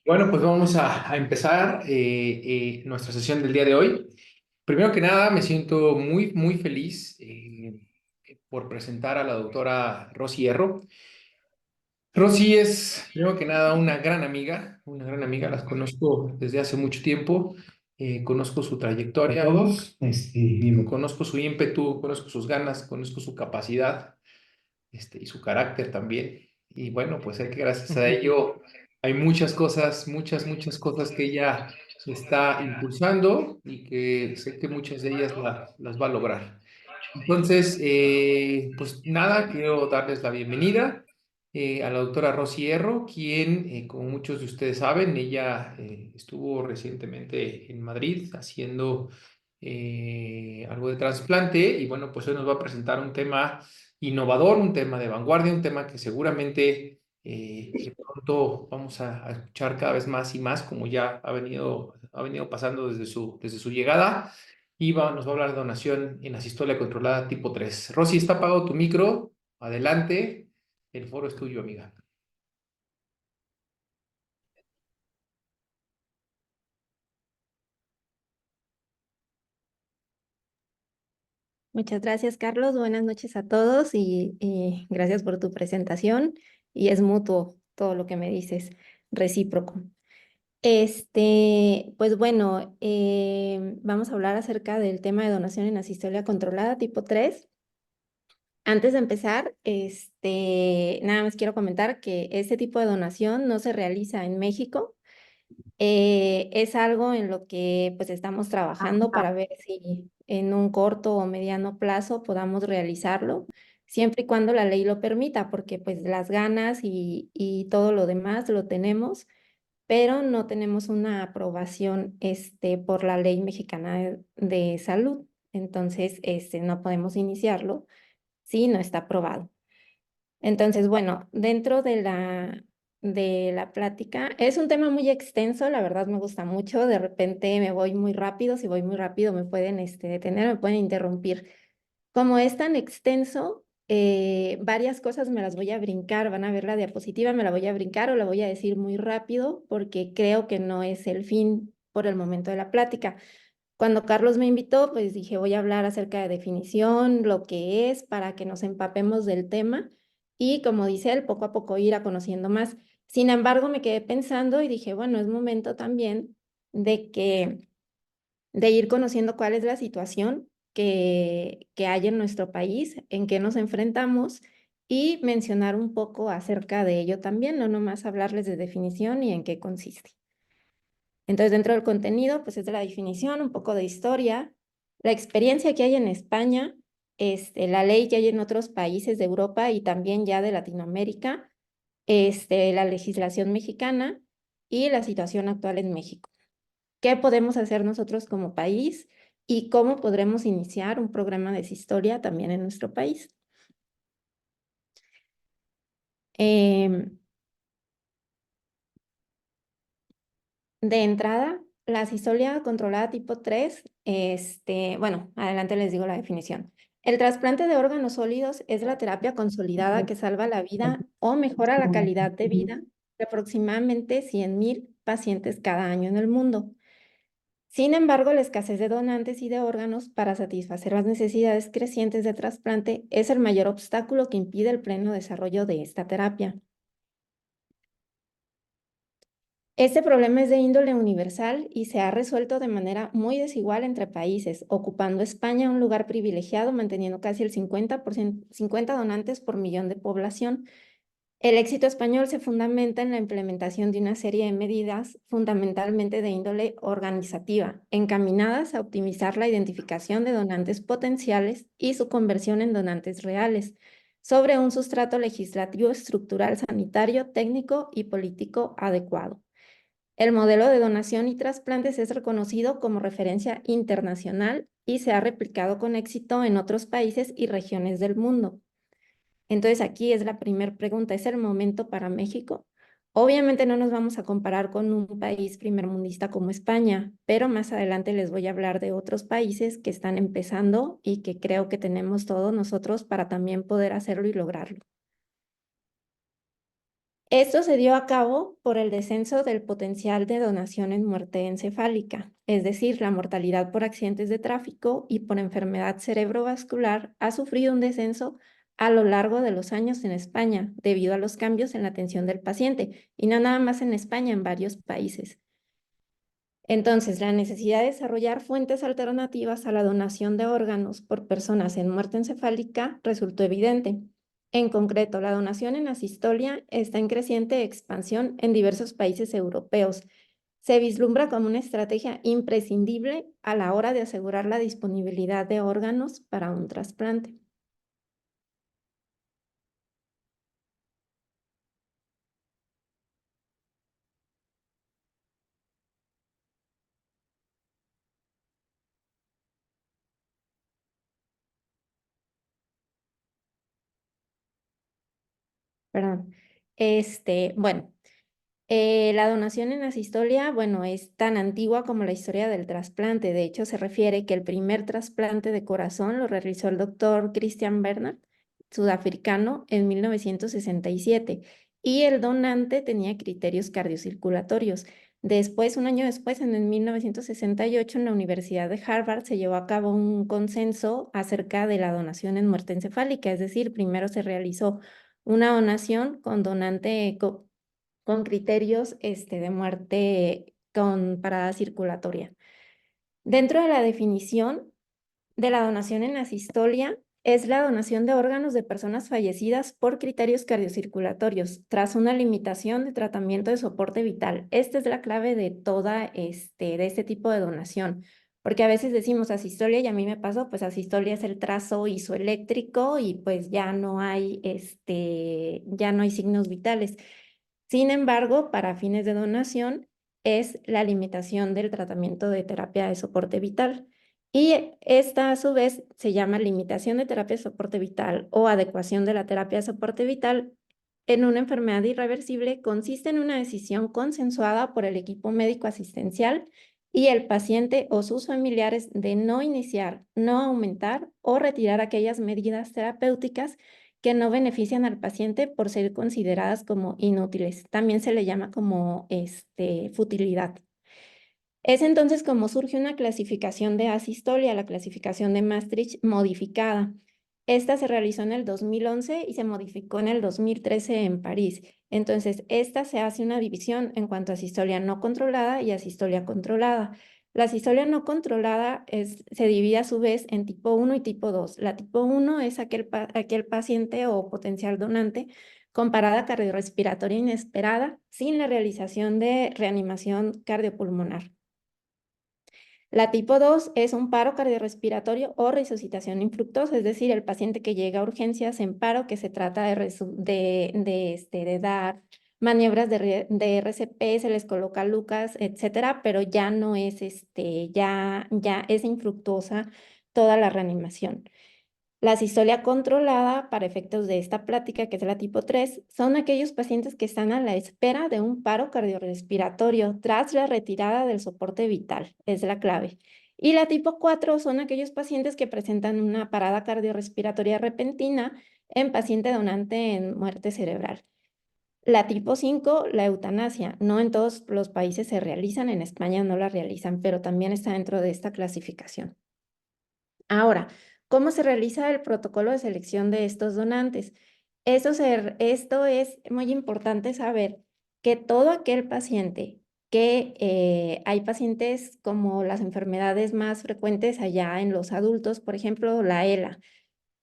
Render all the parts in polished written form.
Bueno, pues vamos a empezar nuestra sesión del día de hoy. Primero que nada, me siento muy feliz por presentar a la doctora Rosy Hierro. Rosy es, primero que nada, una gran amiga, las conozco desde hace mucho tiempo, conozco su trayectoria, a todos, conozco su ímpetu, conozco sus ganas, conozco su capacidad y su carácter también. Y bueno, pues sé que gracias a ello hay muchas cosas que ella está impulsando y que sé que muchas de ellas las va a lograr. Entonces, pues nada, quiero darles la bienvenida a la doctora Rosy Hierro, quien, como muchos de ustedes saben, ella estuvo recientemente en Madrid haciendo algo de trasplante y bueno, pues hoy nos va a presentar un tema innovador, un tema de vanguardia, un tema que seguramente pronto vamos a escuchar cada vez más y más, como ya ha venido pasando desde su llegada. Nos va a hablar de donación en asistolia controlada tipo 3. Rosy, está apagado tu micro. Adelante. El foro es tuyo, amiga. Muchas gracias, Carlos. Buenas noches a todos y gracias por tu presentación. Y es mutuo todo lo que me dices, recíproco. Pues bueno, vamos a hablar acerca del tema de donación en asistolia controlada tipo 3. Antes de empezar, nada más quiero comentar que este tipo de donación no se realiza en México. Es algo en lo que pues estamos trabajando para ver si en un corto o mediano plazo podamos realizarlo, siempre y cuando la ley lo permita, porque pues las ganas y todo lo demás lo tenemos, pero no tenemos una aprobación por la ley mexicana de salud. Entonces, no podemos iniciarlo si no está aprobado. Entonces, bueno, dentro de la plática, es un tema muy extenso, la verdad me gusta mucho, de repente me voy muy rápido, si voy muy rápido me pueden detener, me pueden interrumpir. Como es tan extenso, varias cosas me las voy a brincar, van a ver la diapositiva, me la voy a brincar o la voy a decir muy rápido porque creo que no es el fin por el momento de la plática. Cuando Carlos me invitó, pues dije, voy a hablar acerca de definición, lo que es, para que nos empapemos del tema y, como dice él, poco a poco ir a conociendo más. Sin embargo, me quedé pensando y dije, bueno, es momento también de de ir conociendo cuál es la situación que hay en nuestro país, en qué nos enfrentamos y mencionar un poco acerca de ello también, no nomás hablarles de definición y en qué consiste. Entonces, dentro del contenido, pues es de la definición, un poco de historia, la experiencia que hay en España, la ley que hay en otros países de Europa y también ya de Latinoamérica, la legislación mexicana y la situación actual en México. ¿Qué podemos hacer nosotros como país y cómo podremos iniciar un programa de historia también en nuestro país? Em, De entrada, la cistolia controlada tipo 3, bueno, adelante les digo la definición. El trasplante de órganos sólidos es la terapia consolidada que salva la vida o mejora la calidad de vida de aproximadamente 100,000 pacientes cada año en el mundo. Sin embargo, la escasez de donantes y de órganos para satisfacer las necesidades crecientes de trasplante es el mayor obstáculo que impide el pleno desarrollo de esta terapia. Este problema es de índole universal y se ha resuelto de manera muy desigual entre países, ocupando España un lugar privilegiado, manteniendo casi el 50 donantes por millón de población. El éxito español se fundamenta en la implementación de una serie de medidas, fundamentalmente de índole organizativa, encaminadas a optimizar la identificación de donantes potenciales y su conversión en donantes reales, sobre un sustrato legislativo, estructural, sanitario, técnico y político adecuado. El modelo de donación y trasplantes es reconocido como referencia internacional y se ha replicado con éxito en otros países y regiones del mundo. Entonces aquí es la primera pregunta, ¿es el momento para México? Obviamente no nos vamos a comparar con un país primermundista como España, pero más adelante les voy a hablar de otros países que están empezando y que creo que tenemos todos nosotros para también poder hacerlo y lograrlo. Esto se dio a cabo por el descenso del potencial de donación en muerte encefálica, es decir, la mortalidad por accidentes de tráfico y por enfermedad cerebrovascular ha sufrido un descenso a lo largo de los años en España debido a los cambios en la atención del paciente, y no nada más en España, en varios países. Entonces, la necesidad de desarrollar fuentes alternativas a la donación de órganos por personas en muerte encefálica resultó evidente. En concreto, la donación en asistolia está en creciente expansión en diversos países europeos. Se vislumbra como una estrategia imprescindible a la hora de asegurar la disponibilidad de órganos para un trasplante. Perdón. Bueno. La donación en asistolia, bueno, es tan antigua como la historia del trasplante. De hecho, se refiere que el primer trasplante de corazón lo realizó el doctor Christian Bernard, sudafricano, en 1967, y el donante tenía criterios cardiocirculatorios. Después, un año después, en el 1968, en la Universidad de Harvard se llevó a cabo un consenso acerca de la donación en muerte encefálica, es decir, primero se realizó una donación con donante con criterios de muerte con parada circulatoria. Dentro de la definición de la donación en asistolia, es la donación de órganos de personas fallecidas por criterios cardiocirculatorios, tras una limitación de tratamiento de soporte vital. Esta es la clave de de este tipo de donación, porque a veces decimos asistolia y a mí me pasó, pues asistolia es el trazo isoeléctrico y pues ya no hay signos vitales. Sin embargo, para fines de donación es la limitación del tratamiento de terapia de soporte vital. Y esta a su vez se llama limitación de terapia de soporte vital o adecuación de la terapia de soporte vital en una enfermedad irreversible. Consiste en una decisión consensuada por el equipo médico asistencial y el paciente o sus familiares de no iniciar, no aumentar o retirar aquellas medidas terapéuticas que no benefician al paciente por ser consideradas como inútiles. También se le llama como futilidad. Es entonces como surge una clasificación de asistolia, la clasificación de Maastricht modificada. Esta se realizó en el 2011 y se modificó en el 2013 en París. Entonces, esta se hace una división en cuanto a asistolia no controlada y asistolia controlada. La asistolia no controlada se divide a su vez en tipo 1 y tipo 2. La tipo 1 es aquel paciente o potencial donante con parada cardiorrespiratoria inesperada sin la realización de reanimación cardiopulmonar. La tipo 2 es un paro cardiorrespiratorio o resucitación infructuosa, es decir, el paciente que llega a urgencias en paro, que se trata de dar maniobras de RCP, se les coloca Lucas, etcétera, pero ya no es, ya es infructuosa toda la reanimación. La sistolia controlada para efectos de esta plática, que es la tipo 3, son aquellos pacientes que están a la espera de un paro cardiorrespiratorio tras la retirada del soporte vital, es la clave. Y la tipo 4 son aquellos pacientes que presentan una parada cardiorrespiratoria repentina en paciente donante en muerte cerebral. La tipo 5, la eutanasia. No en todos los países se realizan, en España no la realizan, pero también está dentro de esta clasificación. Ahora, ¿cómo se realiza el protocolo de selección de estos donantes? Esto es muy importante saber que todo aquel paciente hay pacientes como las enfermedades más frecuentes allá en los adultos, por ejemplo, la ELA,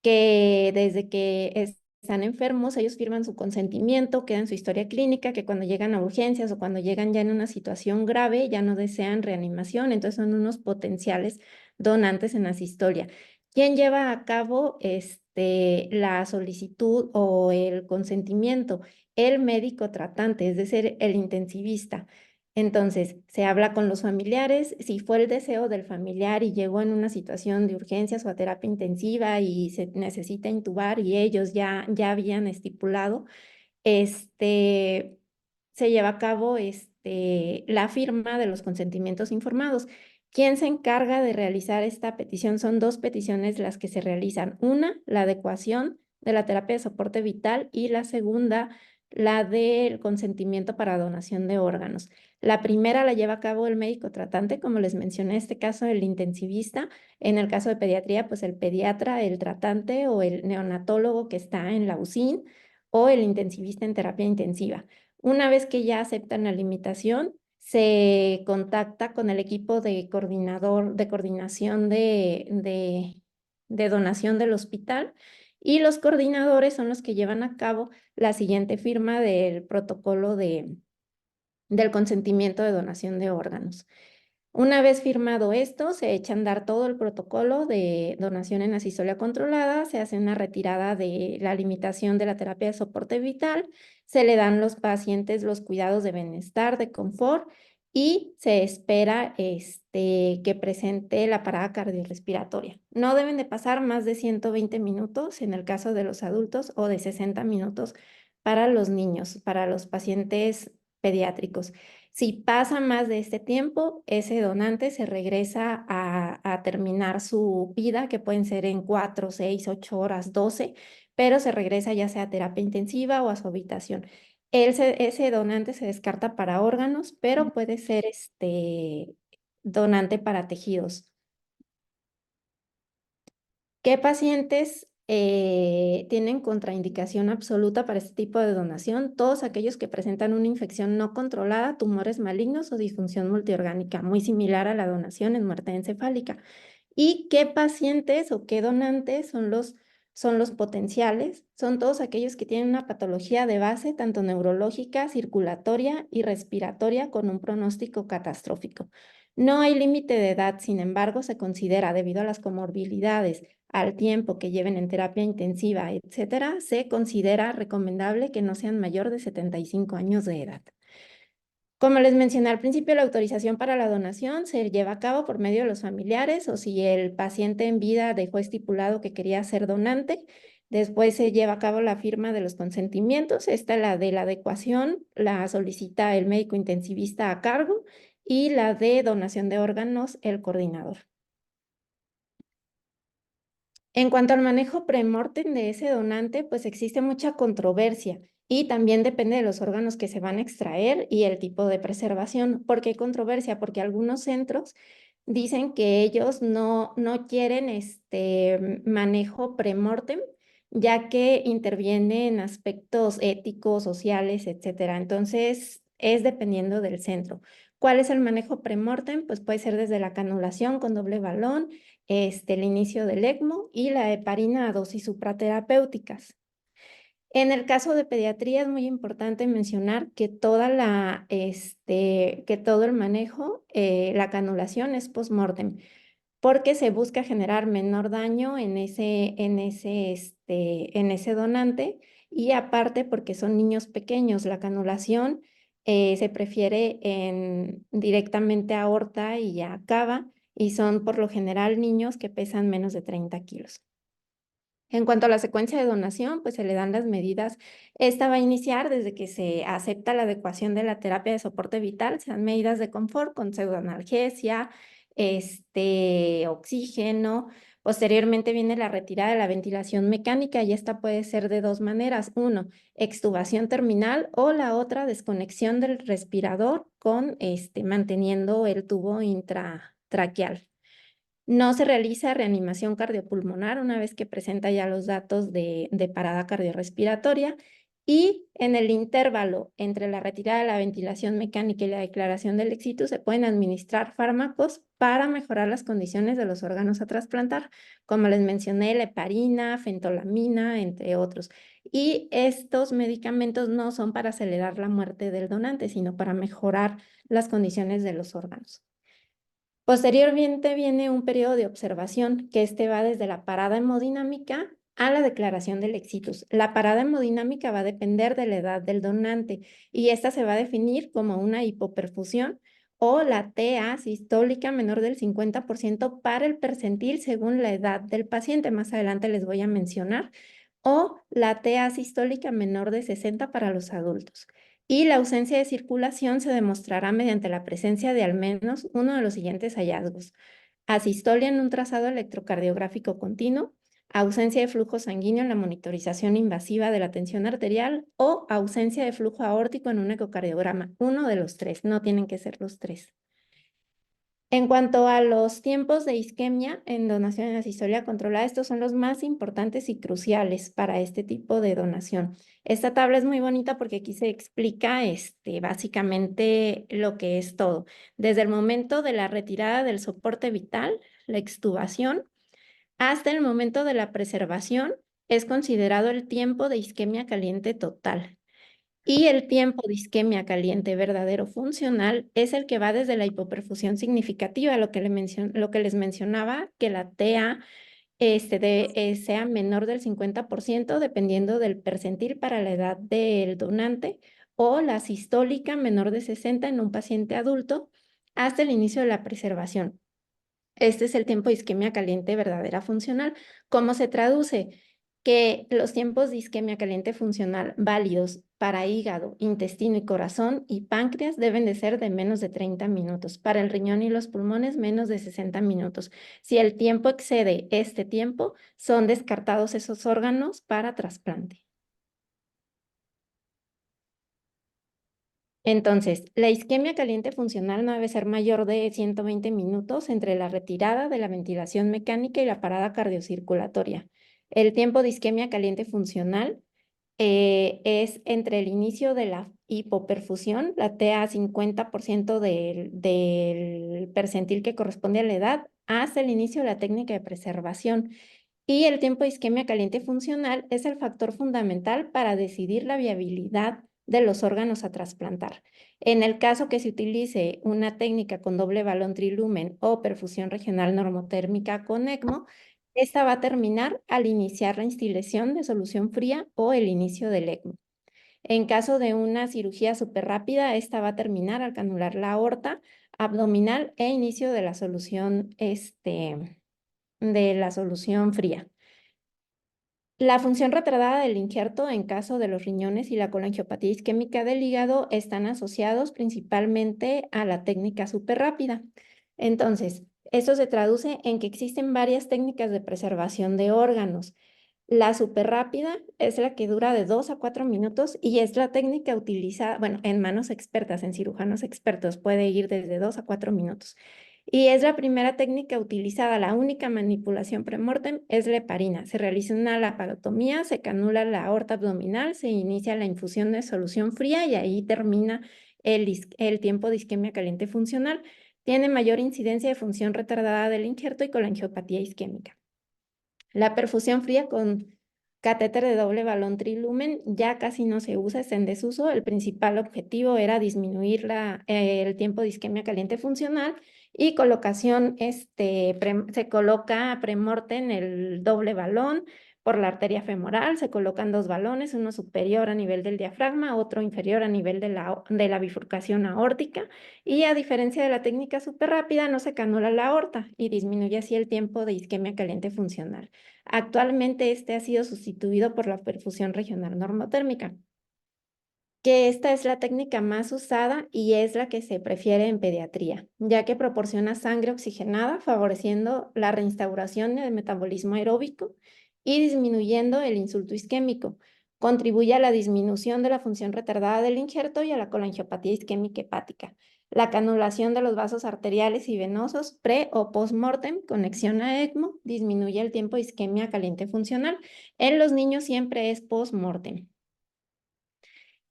que desde que están enfermos, ellos firman su consentimiento, queda en su historia clínica, que cuando llegan a urgencias o cuando llegan ya en una situación grave, ya no desean reanimación, entonces son unos potenciales donantes en asistolia. ¿Quién lleva a cabo la solicitud o el consentimiento? El médico tratante, es decir, el intensivista. Entonces, se habla con los familiares, si fue el deseo del familiar y llegó en una situación de urgencias o a terapia intensiva y se necesita intubar y ellos ya habían estipulado, se lleva a cabo la firma de los consentimientos informados. ¿Quién se encarga de realizar esta petición? Son dos peticiones las que se realizan. Una, la adecuación de la terapia de soporte vital y la segunda, la del consentimiento para donación de órganos. La primera la lleva a cabo el médico tratante, como les mencioné, en este caso el intensivista. En el caso de pediatría, pues el pediatra, el tratante o el neonatólogo que está en la UCIN o el intensivista en terapia intensiva. Una vez que ya aceptan la limitación, se contacta con el equipo de coordinación de donación del hospital, y los coordinadores son los que llevan a cabo la siguiente firma del protocolo del consentimiento de donación de órganos. Una vez firmado esto, se echa a andar todo el protocolo de donación en asistolia controlada, se hace una retirada de la limitación de la terapia de soporte vital, se le dan a los pacientes los cuidados de bienestar, de confort, y se espera que presente la parada cardiorrespiratoria. No deben de pasar más de 120 minutos en el caso de los adultos o de 60 minutos para los niños, para los pacientes pediátricos. Si pasa más de este tiempo, ese donante se regresa a terminar su vida, que pueden ser en 4, 6, 8 horas, 12, pero se regresa ya sea a terapia intensiva o a su habitación. Ese donante se descarta para órganos, pero puede ser donante para tejidos. ¿Qué pacientes tienen contraindicación absoluta para este tipo de donación? Todos aquellos que presentan una infección no controlada, tumores malignos o disfunción multiorgánica, muy similar a la donación en muerte encefálica. ¿Y qué pacientes o qué donantes son los potenciales? Son todos aquellos que tienen una patología de base, tanto neurológica, circulatoria y respiratoria, con un pronóstico catastrófico. No hay límite de edad, sin embargo, se considera, debido a las comorbilidades, al tiempo que lleven en terapia intensiva, etcétera, se considera recomendable que no sean mayor de 75 años de edad. Como les mencioné al principio, la autorización para la donación se lleva a cabo por medio de los familiares, o si el paciente en vida dejó estipulado que quería ser donante. Después se lleva a cabo la firma de los consentimientos. Esta, la de la adecuación, la solicita el médico intensivista a cargo, y la de donación de órganos, el coordinador. En cuanto al manejo premortem de ese donante, pues existe mucha controversia, y también depende de los órganos que se van a extraer y el tipo de preservación. ¿Por qué controversia? Porque algunos centros dicen que ellos no quieren manejo premortem, ya que interviene en aspectos éticos, sociales, etcétera. Entonces, es dependiendo del centro. ¿Cuál es el manejo premortem? Pues puede ser desde la canulación con doble balón, el inicio del ECMO y la heparina a dosis supraterapéuticas. En el caso de pediatría es muy importante mencionar que que todo el manejo, la canulación es post-mortem, porque se busca generar menor daño en ese donante, y aparte porque son niños pequeños. La canulación se prefiere directamente a aorta y a cava, y son por lo general niños que pesan menos de 30 kilos. En cuanto a la secuencia de donación, pues se le dan las medidas. Esta va a iniciar desde que se acepta la adecuación de la terapia de soporte vital, sean medidas de confort con pseudoanalgesia, oxígeno. Posteriormente viene la retirada de la ventilación mecánica, y esta puede ser de dos maneras: uno, extubación terminal, o la otra, desconexión del respirador con manteniendo el tubo intratraqueal. No se realiza reanimación cardiopulmonar una vez que presenta ya los datos de parada cardiorrespiratoria, y en el intervalo entre la retirada de la ventilación mecánica y la declaración del éxito se pueden administrar fármacos para mejorar las condiciones de los órganos a trasplantar, como les mencioné, la heparina, fentolamina, entre otros. Y estos medicamentos no son para acelerar la muerte del donante, sino para mejorar las condiciones de los órganos. Posteriormente viene un periodo de observación, que va desde la parada hemodinámica a la declaración del exitus. La parada hemodinámica va a depender de la edad del donante, y esta se va a definir como una hipoperfusión o la TA sistólica menor del 50% para el percentil según la edad del paciente. Más adelante les voy a mencionar. O la TA sistólica menor de 60 para los adultos. Y la ausencia de circulación se demostrará mediante la presencia de al menos uno de los siguientes hallazgos: asistolia en un trazado electrocardiográfico continuo, ausencia de flujo sanguíneo en la monitorización invasiva de la tensión arterial o ausencia de flujo aórtico en un ecocardiograma. Uno de los tres, no tienen que ser los tres. En cuanto a los tiempos de isquemia en donación en asistolia controlada, estos son los más importantes y cruciales para este tipo de donación. Esta tabla es muy bonita porque aquí se explica básicamente lo que es todo. Desde el momento de la retirada del soporte vital, la extubación, hasta el momento de la preservación, es considerado el tiempo de isquemia caliente total. Y el tiempo de isquemia caliente verdadero funcional es el que va desde la hipoperfusión significativa, lo que les mencionaba, que la TA sea menor del 50% dependiendo del percentil para la edad del donante, o la sistólica menor de 60 en un paciente adulto hasta el inicio de la preservación. Este es el tiempo de isquemia caliente verdadera funcional. ¿Cómo se traduce? Que los tiempos de isquemia caliente funcional válidos para hígado, intestino y corazón y páncreas deben de ser de menos de 30 minutos. Para el riñón y los pulmones, menos de 60 minutos. Si el tiempo excede este tiempo, son descartados esos órganos para trasplante. Entonces, la isquemia caliente funcional no debe ser mayor de 120 minutos entre la retirada de la ventilación mecánica y la parada cardiocirculatoria. El tiempo de isquemia caliente funcional es entre el inicio de la hipoperfusión, la TA 50% del percentil que corresponde a la edad, hasta el inicio de la técnica de preservación. Y el tiempo de isquemia caliente funcional es el factor fundamental para decidir la viabilidad de los órganos a trasplantar. En el caso que se utilice una técnica con doble balón trilumen o perfusión regional normotérmica con ECMO, esta va a terminar al iniciar la instilación de solución fría o el inicio del ECMO. En caso de una cirugía súper rápida, esta va a terminar al canular la aorta abdominal e inicio de la solución fría. La función retardada del injerto en caso de los riñones y la colangiopatía isquémica del hígado están asociados principalmente a la técnica súper rápida. Entonces, esto se traduce en que existen varias técnicas de preservación de órganos. La súper rápida es la que dura de 2 a 4 minutos y es la técnica utilizada, bueno, en manos expertas, en cirujanos expertos, puede ir desde 2 a 4 minutos. Y es la primera técnica utilizada, la única manipulación premortem es la heparina. Se realiza una laparotomía, se canula la aorta abdominal, se inicia la infusión de solución fría y ahí termina el tiempo de isquemia caliente funcional. Tiene mayor incidencia de función retardada del injerto y colangiopatía isquémica. La perfusión fría con catéter de doble balón trilumen ya casi no se usa, está en desuso. El principal objetivo era disminuir el tiempo de isquemia caliente funcional y colocación, se coloca premorte en el doble balón por la arteria femoral. Se colocan dos balones, uno superior a nivel del diafragma, otro inferior a nivel de la bifurcación aórtica. Y a diferencia de la técnica súper rápida, no se canula la aorta y disminuye así el tiempo de isquemia caliente funcional. Actualmente este ha sido sustituido por la perfusión regional normotérmica, que esta es la técnica más usada y es la que se prefiere en pediatría, ya que proporciona sangre oxigenada, favoreciendo la reinstauración del metabolismo aeróbico y disminuyendo el insulto isquémico. Contribuye a la disminución de la función retardada del injerto y a la colangiopatía isquémica hepática. La canulación de los vasos arteriales y venosos pre o post-mortem, conexión a ECMO, disminuye el tiempo de isquemia caliente funcional. En los niños siempre es post-mortem.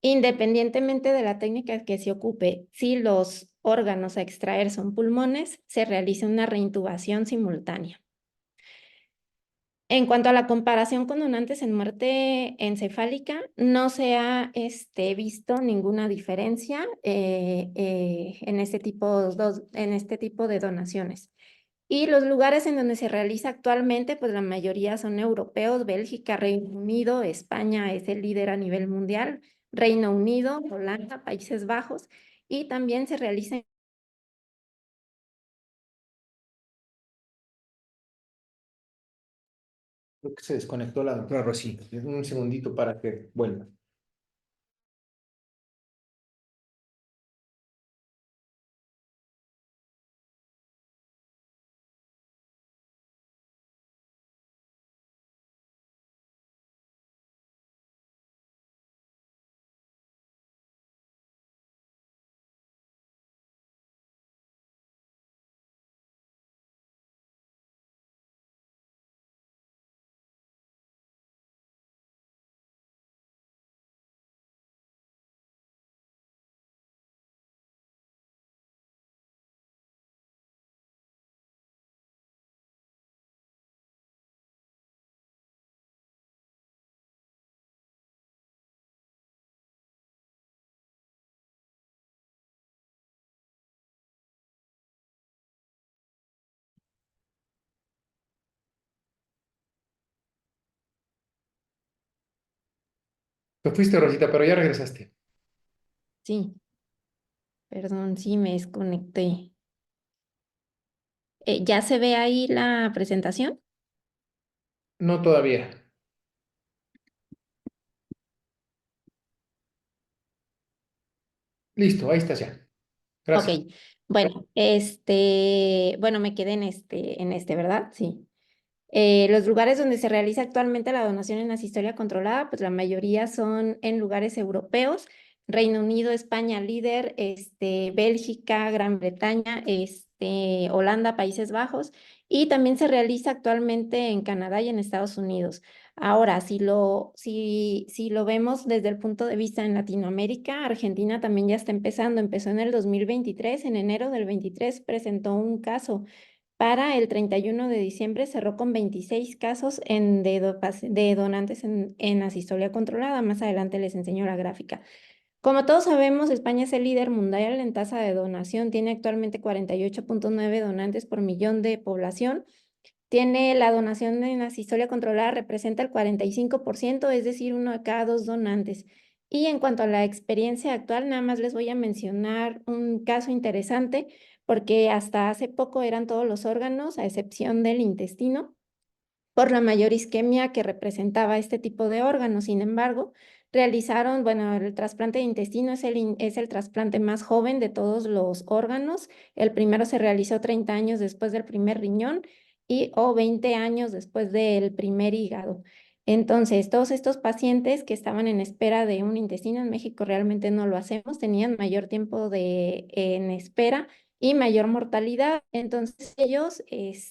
Independientemente de la técnica que se ocupe, si los órganos a extraer son pulmones, se realiza una reintubación simultánea. En cuanto a la comparación con donantes en muerte encefálica, no se ha visto ninguna diferencia en este tipo de donaciones. Y los lugares en donde se realiza actualmente, pues la mayoría son europeos, Bélgica, Reino Unido, España es el líder a nivel mundial, Reino Unido, Holanda, Países Bajos, y también se realiza. Creo que se desconectó la doctora Rosy. Un segundito para que vuelva. Te fuiste, Rosita, pero ya regresaste. Sí, perdón, sí, me desconecté. ¿Ya se ve ahí la presentación? No todavía. Listo, ahí estás ya. Ok, Gracias. bueno, bueno, me quedé ¿verdad? Sí. Los lugares donde se realiza actualmente la donación en asistolia controlada, pues la mayoría son en lugares europeos, Reino Unido, España líder, Bélgica, Gran Bretaña, Holanda, Países Bajos, y también se realiza actualmente en Canadá y en Estados Unidos. Ahora, si lo vemos desde el punto de vista en Latinoamérica, Argentina también ya está empezó en el 2023, en enero del 23 presentó un caso. Para el 31 de diciembre cerró con 26 casos de donantes en asistolia controlada. Más adelante les enseño la gráfica. Como todos sabemos, España es el líder mundial en tasa de donación. Tiene actualmente 48,9 donantes por millón de población. Tiene la donación en asistolia controlada, representa el 45%, es decir, uno de cada dos donantes. Y en cuanto a la experiencia actual, nada más les voy a mencionar un caso interesante, porque hasta hace poco eran todos los órganos, a excepción del intestino, por la mayor isquemia que representaba este tipo de órganos. Sin embargo, realizaron, bueno, el trasplante de intestino es el trasplante más joven de todos los órganos. El primero se realizó 30 años después del primer riñón o 20 años después del primer hígado. Entonces, todos estos pacientes que estaban en espera de un intestino en México realmente no lo hacemos, tenían mayor tiempo en espera y mayor mortalidad. Entonces, ellos,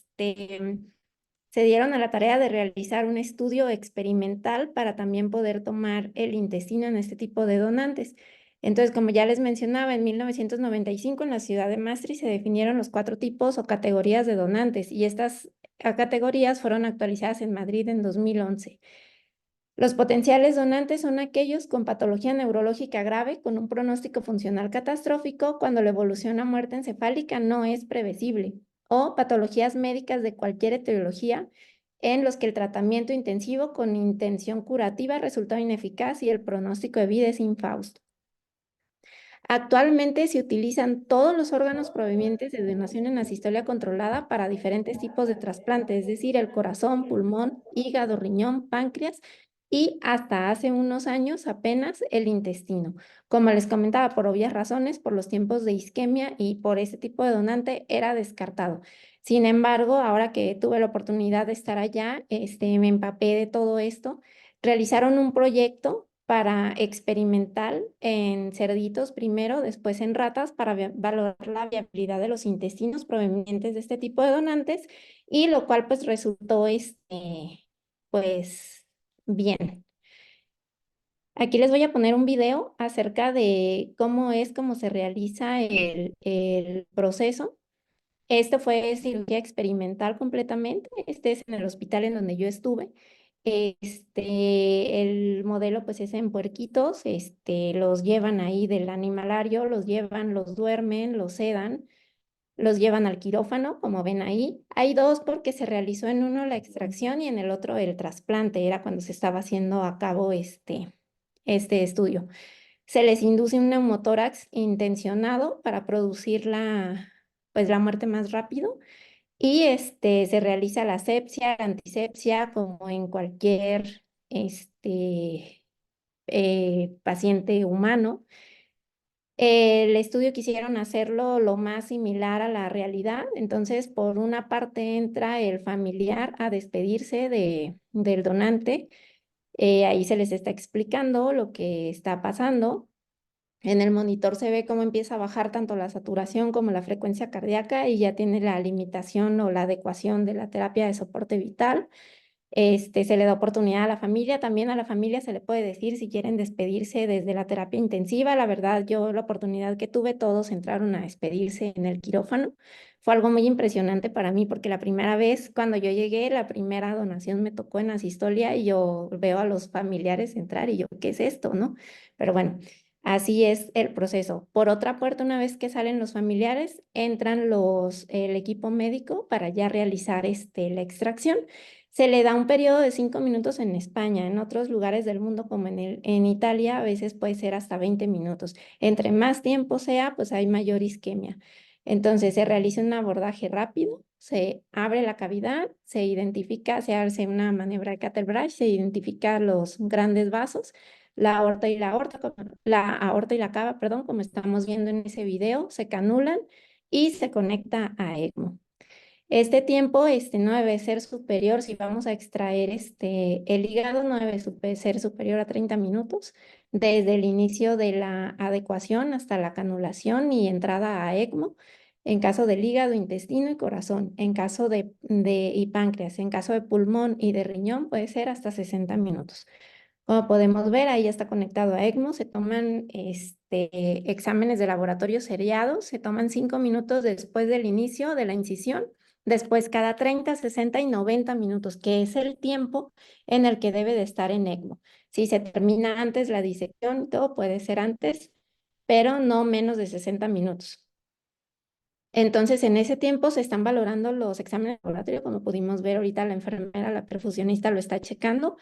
se dieron a la tarea de realizar un estudio experimental para también poder tomar el intestino en este tipo de donantes. Entonces, como ya les mencionaba, en 1995 en la ciudad de Maastricht se definieron los 4 tipos o categorías de donantes y estas categorías fueron actualizadas en Madrid en 2011. Los potenciales donantes son aquellos con patología neurológica grave, con un pronóstico funcional catastrófico, cuando la evolución a muerte encefálica no es previsible, o patologías médicas de cualquier etiología en los que el tratamiento intensivo con intención curativa resultó ineficaz y el pronóstico de vida es infausto. Actualmente se utilizan todos los órganos provenientes de donación en asistolia controlada para diferentes tipos de trasplante, es decir, el corazón, pulmón, hígado, riñón, páncreas y hasta hace unos años apenas el intestino. Como les comentaba, por obvias razones, por los tiempos de isquemia y por ese tipo de donante era descartado. Sin embargo, ahora que tuve la oportunidad de estar allá, me empapé de todo esto. Realizaron un proyecto para experimental en cerditos primero, después en ratas para valorar la viabilidad de los intestinos provenientes de este tipo de donantes y lo cual pues resultó pues bien. Aquí les voy a poner un video acerca de cómo se realiza el proceso. Esto fue cirugía experimental completamente. Este es en el hospital en donde yo estuve. El modelo pues es en puerquitos, los llevan ahí del animalario, los llevan, los duermen, los sedan, los llevan al quirófano, como ven ahí. Hay dos porque se realizó en uno la extracción y en el otro el trasplante, era cuando se estaba haciendo a cabo este estudio. Se les induce un neumotórax intencionado para producir pues la muerte más rápido y se realiza la asepsia, la antisepsia, como en cualquier paciente humano. El estudio quisieron hacerlo lo más similar a la realidad, entonces por una parte entra el familiar a despedirse del donante, ahí se les está explicando lo que está pasando. En el monitor se ve cómo empieza a bajar tanto la saturación como la frecuencia cardíaca y ya tiene la limitación o la adecuación de la terapia de soporte vital. Se le da oportunidad a la familia, también a la familia se le puede decir si quieren despedirse desde la terapia intensiva. La verdad, yo la oportunidad que tuve, todos entraron a despedirse en el quirófano. Fue algo muy impresionante para mí porque la primera vez cuando yo llegué, la primera donación me tocó en asistolia y yo veo a los familiares entrar y yo, ¿qué es esto, no? Pero bueno. Así es el proceso. Por otra puerta, una vez que salen los familiares, entran el equipo médico para ya realizar la extracción. Se le da un periodo de 5 minutos en España. En otros lugares del mundo, como en Italia, a veces puede ser hasta 20 minutos. Entre más tiempo sea, pues hay mayor isquemia. Entonces se realiza un abordaje rápido, se abre la cavidad, se identifica, se hace una maniobra de Cattelbach, se identifica los grandes vasos, la aorta y la cava, perdón, como estamos viendo en ese video, se canulan y se conecta a ECMO. Este tiempo no debe ser superior, si vamos a extraer el hígado, no debe ser superior a 30 minutos, desde el inicio de la adecuación hasta la canulación y entrada a ECMO, en caso del hígado, intestino y corazón, en caso y páncreas, en caso de pulmón y de riñón puede ser hasta 60 minutos. Como podemos ver, ahí ya está conectado a ECMO, se toman exámenes de laboratorio seriados, se toman 5 minutos después del inicio de la incisión, después cada 30, 60 y 90 minutos, que es el tiempo en el que debe de estar en ECMO. Si se termina antes la disección, todo puede ser antes, pero no menos de 60 minutos. Entonces, en ese tiempo se están valorando los exámenes de laboratorio, como pudimos ver ahorita la enfermera, la perfusionista lo está checando,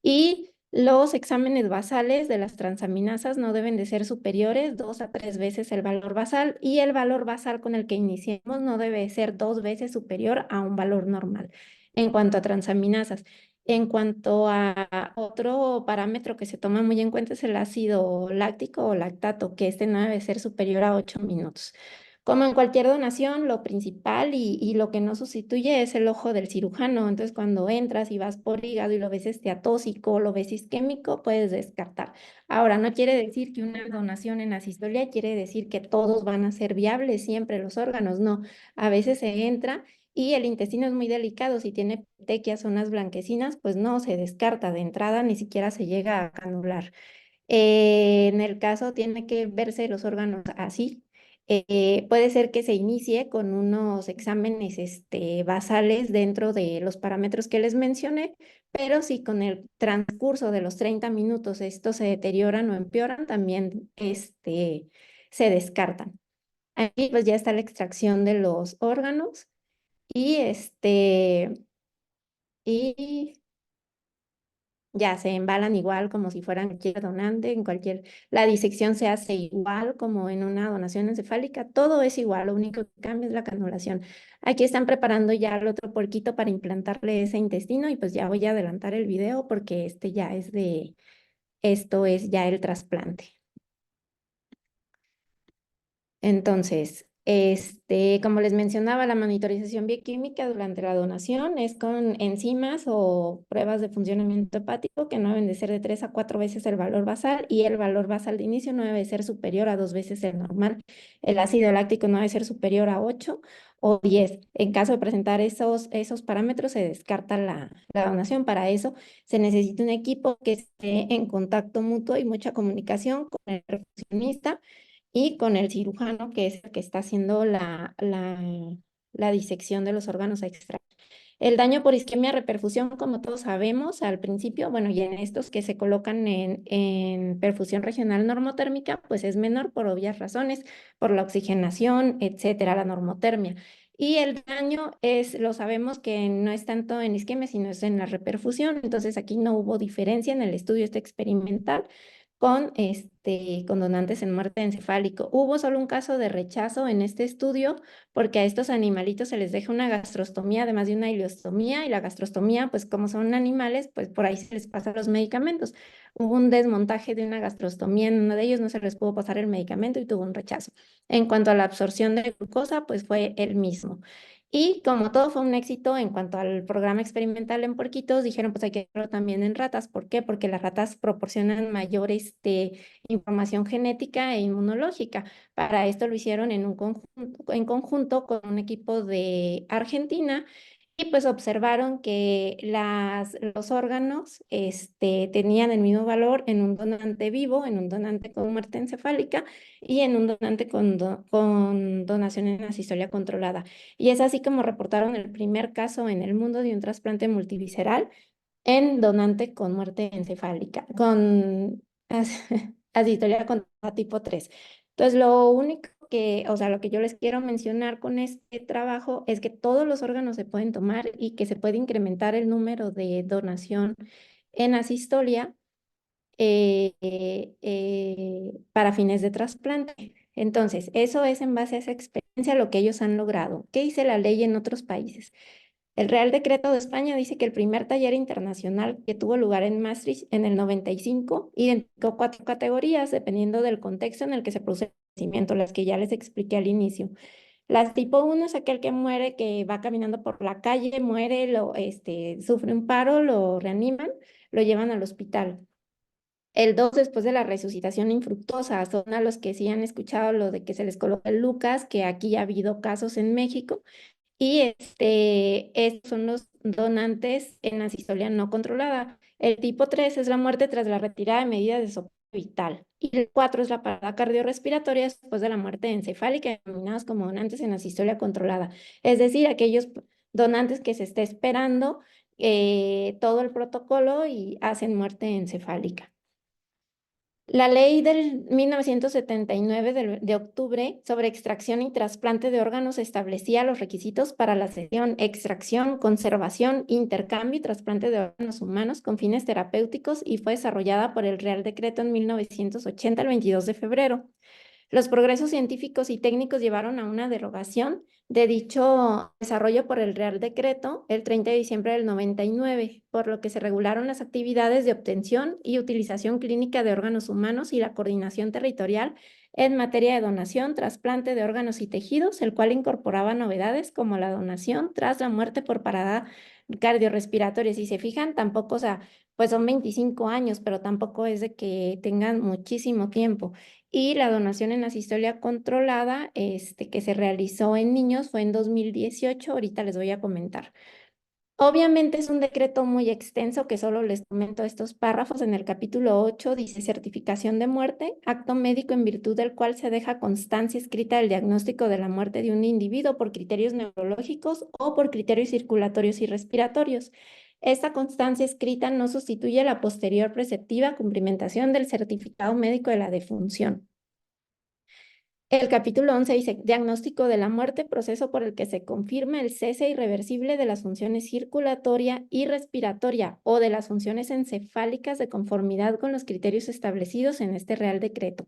y los exámenes basales de las transaminasas no deben de ser superiores 2 a 3 veces el valor basal, y el valor basal con el que iniciemos no debe ser 2 veces superior a un valor normal. En cuanto a transaminasas, en cuanto a otro parámetro que se toma muy en cuenta es el ácido láctico o lactato, que no debe ser superior a 8 minutos. Como en cualquier donación, lo principal y lo que no sustituye es el ojo del cirujano. Entonces, cuando entras y vas por hígado y lo ves atóxico, lo ves isquémico, puedes descartar. Ahora, no quiere decir que una donación en asistolia quiere decir que todos van a ser viables siempre los órganos. No, a veces se entra y el intestino es muy delicado. Si tiene petequias, zonas blanquecinas, pues no se descarta de entrada, ni siquiera se llega a canular. En el caso tiene que verse los órganos así. Puede ser que se inicie con unos exámenes basales dentro de los parámetros que les mencioné, pero si con el transcurso de los 30 minutos estos se deterioran o empeoran, también se descartan. Aquí pues ya está la extracción de los órganos y y ya se embalan igual como si fueran cualquier donante, la disección se hace igual como en una donación encefálica, todo es igual, lo único que cambia es la canulación. Aquí están preparando ya el otro puerquito para implantarle ese intestino y pues ya voy a adelantar el video porque esto es ya el trasplante. Entonces, como les mencionaba, la monitorización bioquímica durante la donación es con enzimas o pruebas de funcionamiento hepático que no deben de ser de 3 a 4 veces el valor basal, y el valor basal de inicio no debe ser superior a 2 veces el normal. El ácido láctico no debe ser superior a 8 o 10. En caso de presentar esos parámetros, se descarta la donación. Para eso se necesita un equipo que esté en contacto mutuo y mucha comunicación con el perfusionista y con el cirujano, que es el que está haciendo la disección de los órganos a extraer. El daño por isquemia reperfusión, como todos sabemos, al principio, bueno, y en estos que se colocan en perfusión regional normotérmica, pues es menor por obvias razones, por la oxigenación, etcétera, la normotermia. Y el daño lo sabemos que no es tanto en isquemia, sino es en la reperfusión. Entonces aquí no hubo diferencia en el estudio experimental con donantes en muerte encefálico. Hubo solo un caso de rechazo en este estudio porque a estos animalitos se les deja una gastrostomía, además de una ileostomía, y la gastrostomía, pues como son animales, pues por ahí se les pasan los medicamentos. Hubo un desmontaje de una gastrostomía en uno de ellos, no se les pudo pasar el medicamento y tuvo un rechazo. En cuanto a la absorción de glucosa, pues fue el mismo. Y como todo fue un éxito en cuanto al programa experimental en puerquitos, dijeron pues hay que hacerlo también en ratas. ¿Por qué? Porque las ratas proporcionan mayor información genética e inmunológica. Para esto lo hicieron en conjunto con un equipo de Argentina, y pues observaron que los órganos tenían el mismo valor en un donante vivo, en un donante con muerte encefálica y en un donante con donación en asistolia controlada. Y es así como reportaron el primer caso en el mundo de un trasplante multivisceral en donante con muerte encefálica, asistolia controlada tipo 3. Entonces, lo único que, o sea, lo que yo les quiero mencionar con este trabajo es que todos los órganos se pueden tomar y que se puede incrementar el número de donación en asistolia para fines de trasplante. Entonces, eso es en base a esa experiencia lo que ellos han logrado. ¿Qué dice la ley en otros países? El Real Decreto de España dice que el primer taller internacional que tuvo lugar en Maastricht en el 95 identificó 4 categorías dependiendo del contexto en el que se produce el nacimiento, las que ya les expliqué al inicio. Las tipo 1 es aquel que muere, que va caminando por la calle, muere, sufre un paro, lo reaniman, lo llevan al hospital. El 2, después de la resucitación infructuosa, son a los que sí han escuchado lo de que se les coloca el Lucas, que aquí ya ha habido casos en México. Y estos son los donantes en asistolia no controlada. El tipo 3 es la muerte tras la retirada de medidas de soporte vital. Y el 4 es la parada cardiorrespiratoria después de la muerte encefálica, denominados como donantes en asistolia controlada. Es decir, aquellos donantes que se esté esperando todo el protocolo y hacen muerte encefálica. La ley del 1979 de octubre sobre extracción y trasplante de órganos establecía los requisitos para la cesión, extracción, conservación, intercambio y trasplante de órganos humanos con fines terapéuticos y fue desarrollada por el Real Decreto en 1980, el 22 de febrero. Los progresos científicos y técnicos llevaron a una derogación de dicho desarrollo por el Real Decreto el 30 de diciembre del 99, por lo que se regularon las actividades de obtención y utilización clínica de órganos humanos y la coordinación territorial en materia de donación, trasplante de órganos y tejidos, el cual incorporaba novedades como la donación tras la muerte por parada cardiorrespiratoria. Si se fijan, tampoco, o sea, pues son 25 años, pero tampoco es de que tengan muchísimo tiempo. Y la donación en asistolia controlada, que se realizó en niños, fue en 2018. Ahorita les voy a comentar. Obviamente es un decreto muy extenso que solo les comento estos párrafos. En el capítulo 8 dice certificación de muerte, acto médico en virtud del cual se deja constancia escrita del diagnóstico de la muerte de un individuo por criterios neurológicos o por criterios circulatorios y respiratorios. Esta constancia escrita no sustituye la posterior preceptiva cumplimentación del certificado médico de la defunción. El capítulo 11 dice, diagnóstico de la muerte, proceso por el que se confirma el cese irreversible de las funciones circulatoria y respiratoria o de las funciones encefálicas de conformidad con los criterios establecidos en este Real Decreto.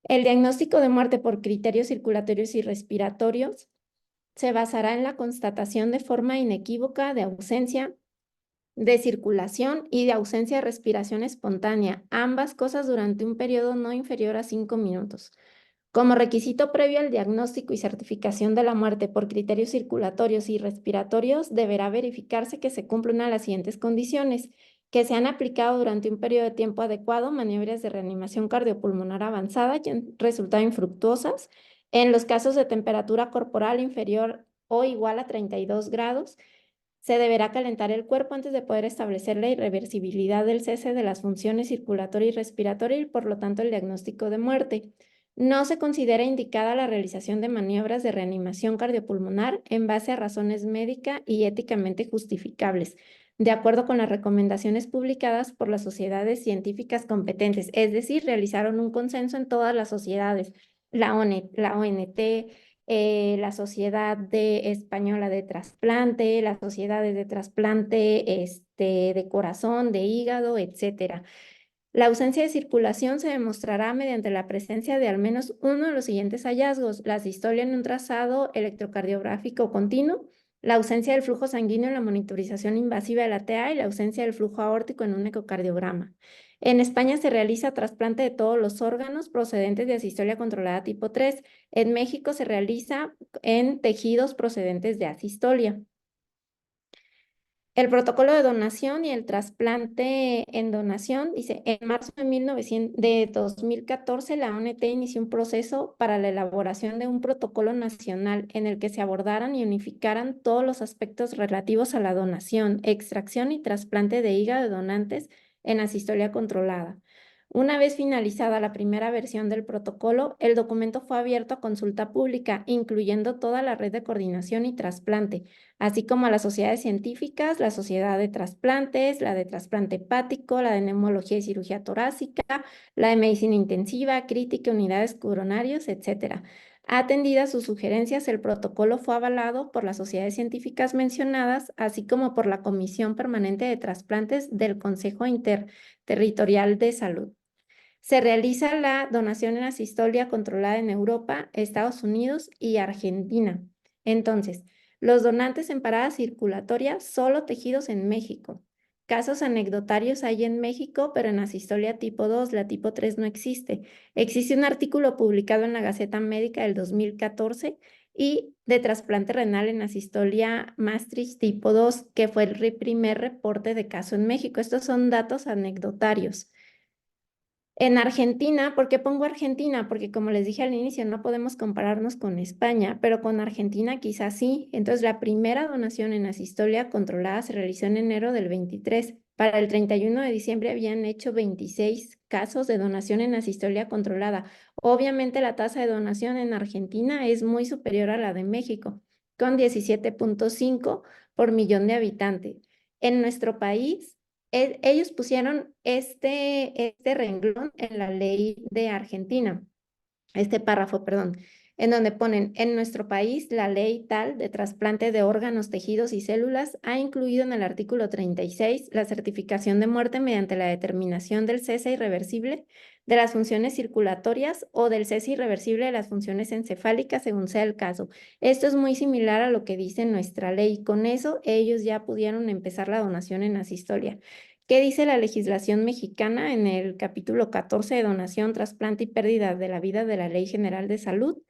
El diagnóstico de muerte por criterios circulatorios y respiratorios se basará en la constatación de forma inequívoca de ausencia de circulación y de ausencia de respiración espontánea, ambas cosas durante un periodo no inferior a 5 minutos. Como requisito previo al diagnóstico y certificación de la muerte por criterios circulatorios y respiratorios, deberá verificarse que se cumplen una de las siguientes condiciones: que se han aplicado durante un periodo de tiempo adecuado maniobras de reanimación cardiopulmonar avanzada que han resultado infructuosas en los casos de temperatura corporal inferior o igual a 32 grados. Se deberá calentar el cuerpo antes de poder establecer la irreversibilidad del cese de las funciones circulatoria y respiratoria y, por lo tanto, el diagnóstico de muerte. No se considera indicada la realización de maniobras de reanimación cardiopulmonar en base a razones médicas y éticamente justificables, de acuerdo con las recomendaciones publicadas por las sociedades científicas competentes. Es decir, realizaron un consenso en todas las sociedades, la ONT, la Sociedad Española de Trasplante, las sociedades de trasplante de corazón, de hígado, etcétera. La ausencia de circulación se demostrará mediante la presencia de al menos uno de los siguientes hallazgos: la distolia en un trazado electrocardiográfico continuo, la ausencia del flujo sanguíneo en la monitorización invasiva de la TA y la ausencia del flujo aórtico en un ecocardiograma. En España se realiza trasplante de todos los órganos procedentes de asistolia controlada tipo 3. En México se realiza en tejidos procedentes de asistolia. El protocolo de donación y el trasplante en donación dice, en marzo de 2014, la ONT inició un proceso para la elaboración de un protocolo nacional en el que se abordaran y unificaran todos los aspectos relativos a la donación, extracción y trasplante de hígado de donantes en asistolia controlada. Una vez finalizada la primera versión del protocolo, el documento fue abierto a consulta pública, incluyendo toda la red de coordinación y trasplante, así como a las sociedades científicas, la Sociedad de Trasplantes, la de Trasplante Hepático, la de Neumología y Cirugía Torácica, la de Medicina Intensiva, Crítica, Unidades Coronarios, etc. Atendidas sus sugerencias, el protocolo fue avalado por las sociedades científicas mencionadas, así como por la Comisión Permanente de Trasplantes del Consejo Interterritorial de Salud. Se realiza la donación en asistolia controlada en Europa, Estados Unidos y Argentina. Entonces, los donantes en parada circulatoria, solo tejidos en México. Casos anecdotarios hay en México, pero en asistolia tipo 2, la tipo 3 no existe. Existe un artículo publicado en la Gaceta Médica del 2014 y de trasplante renal en asistolia Maastricht tipo 2, que fue el primer reporte de caso en México. Estos son datos anecdotarios. En Argentina, ¿por qué pongo Argentina? Porque como les dije al inicio, no podemos compararnos con España, pero con Argentina quizás sí. Entonces, la primera donación en asistolia controlada se realizó en enero del 23. Para el 31 de diciembre habían hecho 26 casos de donación en asistolia controlada. Obviamente la tasa de donación en Argentina es muy superior a la de México, con 17.5 por millón de habitantes. En nuestro país ellos pusieron este renglón en la ley de Argentina, este párrafo, perdón, en donde ponen, en nuestro país, la ley tal de trasplante de órganos, tejidos y células ha incluido en el artículo 36 la certificación de muerte mediante la determinación del cese irreversible de las funciones circulatorias o del cese irreversible de las funciones encefálicas, según sea el caso. Esto es muy similar a lo que dice nuestra ley. Con eso, ellos ya pudieron empezar la donación en asistolia. ¿Qué dice la legislación mexicana en el capítulo 14 de donación, trasplante y pérdida de la vida de la Ley General de Salud?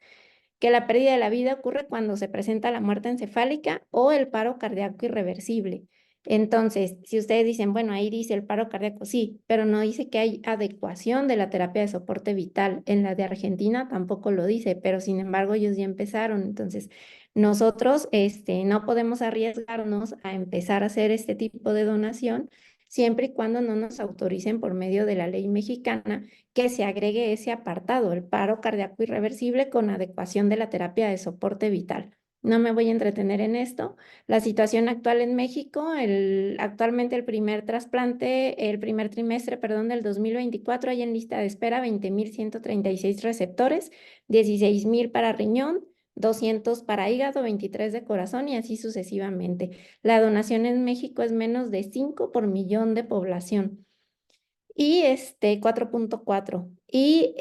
Que la pérdida de la vida ocurre cuando se presenta la muerte encefálica o el paro cardíaco irreversible. Entonces, si ustedes dicen, bueno, ahí dice el paro cardíaco, sí, pero no dice que hay adecuación de la terapia de soporte vital. En la de Argentina tampoco lo dice, pero sin embargo ellos ya empezaron. Entonces, nosotros no podemos arriesgarnos a empezar a hacer este tipo de donación siempre y cuando no nos autoricen por medio de la ley mexicana que se agregue ese apartado, el paro cardíaco irreversible con adecuación de la terapia de soporte vital. No me voy a entretener en esto. La situación actual en México, actualmente el primer trimestre, perdón, del 2024 hay en lista de espera 20.136 receptores, 16.000 para riñón, 200 para hígado, 23 de corazón y así sucesivamente. La donación en México es menos de 5 por millón de población. Y 4.4. Y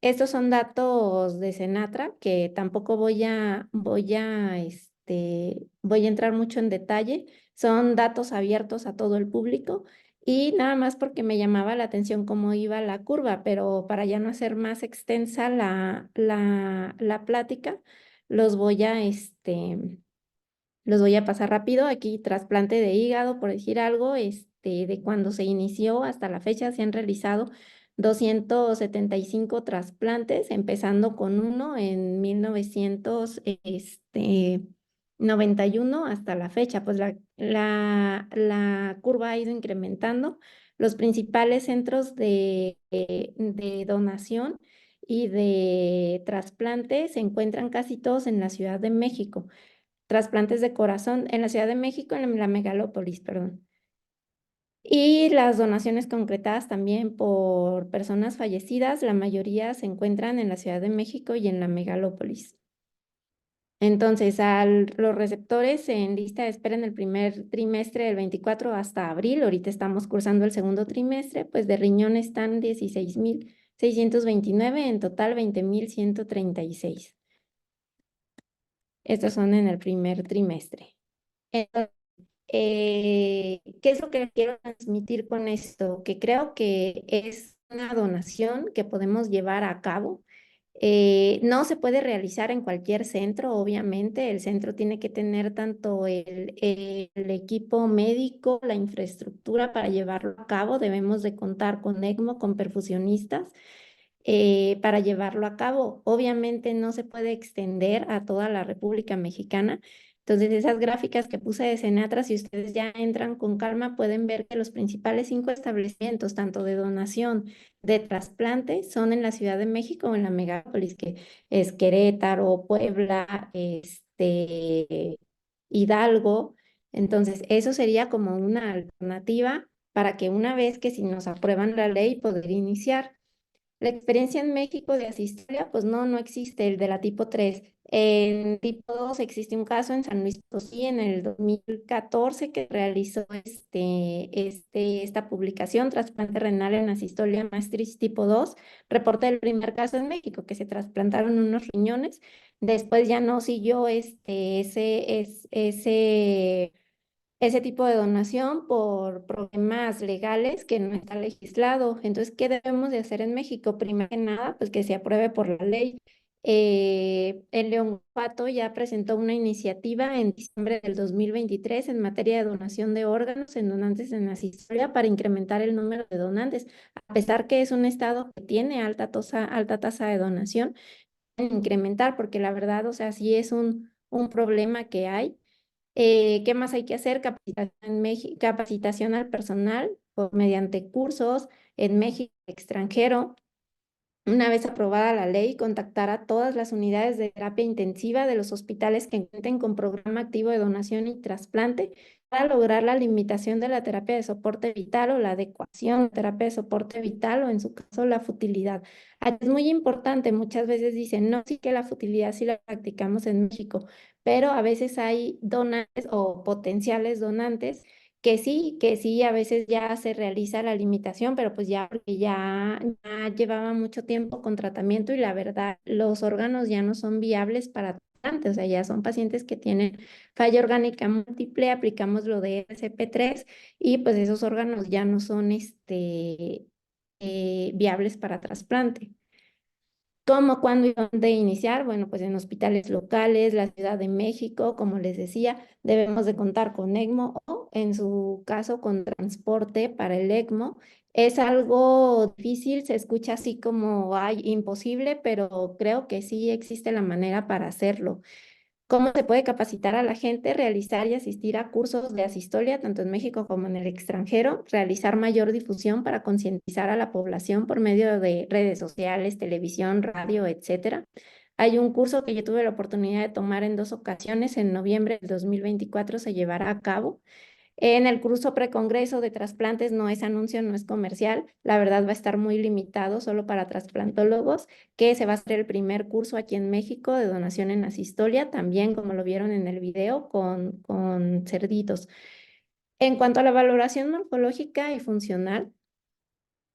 estos son datos de Senatra que tampoco voy a entrar mucho en detalle. Son datos abiertos a todo el público y nada más porque me llamaba la atención cómo iba la curva, pero para ya no hacer más extensa la plática, los voy a, los voy a pasar rápido. Aquí trasplante de hígado, por decir algo, de cuando se inició hasta la fecha se han realizado 275 trasplantes, empezando con uno en 1991 hasta la fecha. Pues la curva ha ido incrementando. Los principales centros de donación y de trasplante se encuentran casi todos en la Ciudad de México. Trasplantes de corazón en la Ciudad de México, en la megalópolis, perdón. Y las donaciones concretadas también por personas fallecidas, la mayoría se encuentran en la Ciudad de México y en la megalópolis. Entonces, los receptores en lista de espera en el primer trimestre del 24 hasta abril, ahorita estamos cursando el segundo trimestre, pues de riñón están 16.629, en total 20.136. Estos son en el primer trimestre. Entonces, ¿qué es lo que quiero transmitir con esto? Que creo que es una donación que podemos llevar a cabo. No se puede realizar en cualquier centro, obviamente. El centro tiene que tener tanto el equipo médico, la infraestructura para llevarlo a cabo. Debemos de contar con ECMO, con perfusionistas para llevarlo a cabo. Obviamente no se puede extender a toda la República Mexicana. Entonces, esas gráficas que puse de Senatra, si ustedes ya entran con calma, pueden ver que los principales 5 establecimientos, tanto de donación, de trasplante, son en la Ciudad de México o en la megápolis, que es Querétaro, Puebla, Hidalgo. Entonces, eso sería como una alternativa para que una vez que si nos aprueban la ley, poder iniciar. La experiencia en México de asistencia, pues no, no existe el de la tipo 3. En tipo 2 existe un caso en San Luis Potosí en el 2014 que realizó esta publicación, trasplante renal en asistolia maestris tipo 2. Reporté el primer caso en México, que se trasplantaron unos riñones. Después ya no siguió ese tipo de donación por problemas legales que no está legislado. Entonces, ¿qué debemos de hacer en México? Primero que nada, pues que se apruebe por la ley. El León Pato ya presentó una iniciativa en diciembre del 2023 en materia de donación de órganos en donantes en asistencia para incrementar el número de donantes. A pesar que es un estado que tiene alta tasa de donación, incrementar, porque la verdad, o sea, sí es un problema que hay. ¿Qué más hay que hacer? Capacitación en capacitación al personal mediante cursos en México, extranjero. Una vez aprobada la ley, contactar a todas las unidades de terapia intensiva de los hospitales que cuenten con programa activo de donación y trasplante para lograr la limitación de la terapia de soporte vital o la adecuación de terapia de soporte vital o en su caso la futilidad. Aquí es muy importante, muchas veces dicen, no, sí que la futilidad sí la practicamos en México, pero a veces hay donantes o potenciales donantes que sí, a veces ya se realiza la limitación, pero pues ya, porque ya llevaba mucho tiempo con tratamiento y la verdad, los órganos ya no son viables para trasplante, o sea, ya son pacientes que tienen falla orgánica múltiple, aplicamos lo de RCP3 y pues esos órganos ya no son viables para trasplante. ¿Cómo, cuándo y dónde iniciar? Bueno, pues en hospitales locales, la Ciudad de México, como les decía, debemos de contar con ECMO o, en su caso, con transporte para el ECMO. Es algo difícil, se escucha así como, ay, imposible, pero creo que sí existe la manera para hacerlo. ¿Cómo se puede capacitar a la gente, realizar y asistir a cursos de asistolia, tanto en México como en el extranjero? Realizar mayor difusión para concientizar a la población por medio de redes sociales, televisión, radio, etcétera. Hay un curso que yo tuve la oportunidad de tomar en 2 ocasiones. En noviembre del 2024 se llevará a cabo. En el curso precongreso de trasplantes no es anuncio, no es comercial. La verdad va a estar muy limitado solo para trasplantólogos, que se va a hacer el primer curso aquí en México de donación en asistolia, también como lo vieron en el video con cerditos. En cuanto a la valoración morfológica y funcional,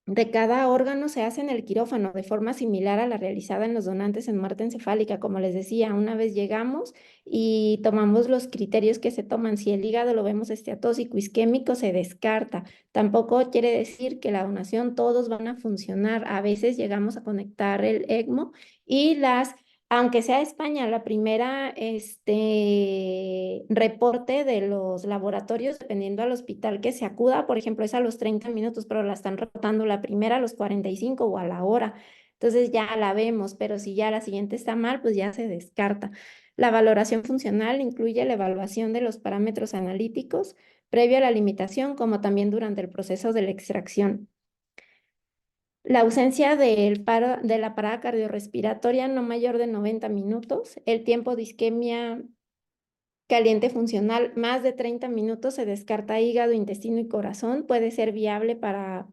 de cada órgano se hace en el quirófano de forma similar a la realizada en los donantes en muerte encefálica. Como les decía, una vez llegamos y tomamos los criterios que se toman. Si el hígado lo vemos esteatóxico, isquémico, se descarta. Tampoco quiere decir que la donación todos van a funcionar. A veces llegamos a conectar el ECMO y aunque sea España la primera reporte de los laboratorios, dependiendo al hospital que se acuda, por ejemplo, es a los 30 minutos, pero la están reportando la primera a los 45 o a la hora. Entonces ya la vemos, pero si ya la siguiente está mal, pues ya se descarta. La valoración funcional incluye la evaluación de los parámetros analíticos previo a la limitación, como también durante el proceso de la extracción. La ausencia de la parada cardiorrespiratoria no mayor de 90 minutos. El tiempo de isquemia caliente funcional más de 30 minutos. Se descarta hígado, intestino y corazón. Puede ser viable para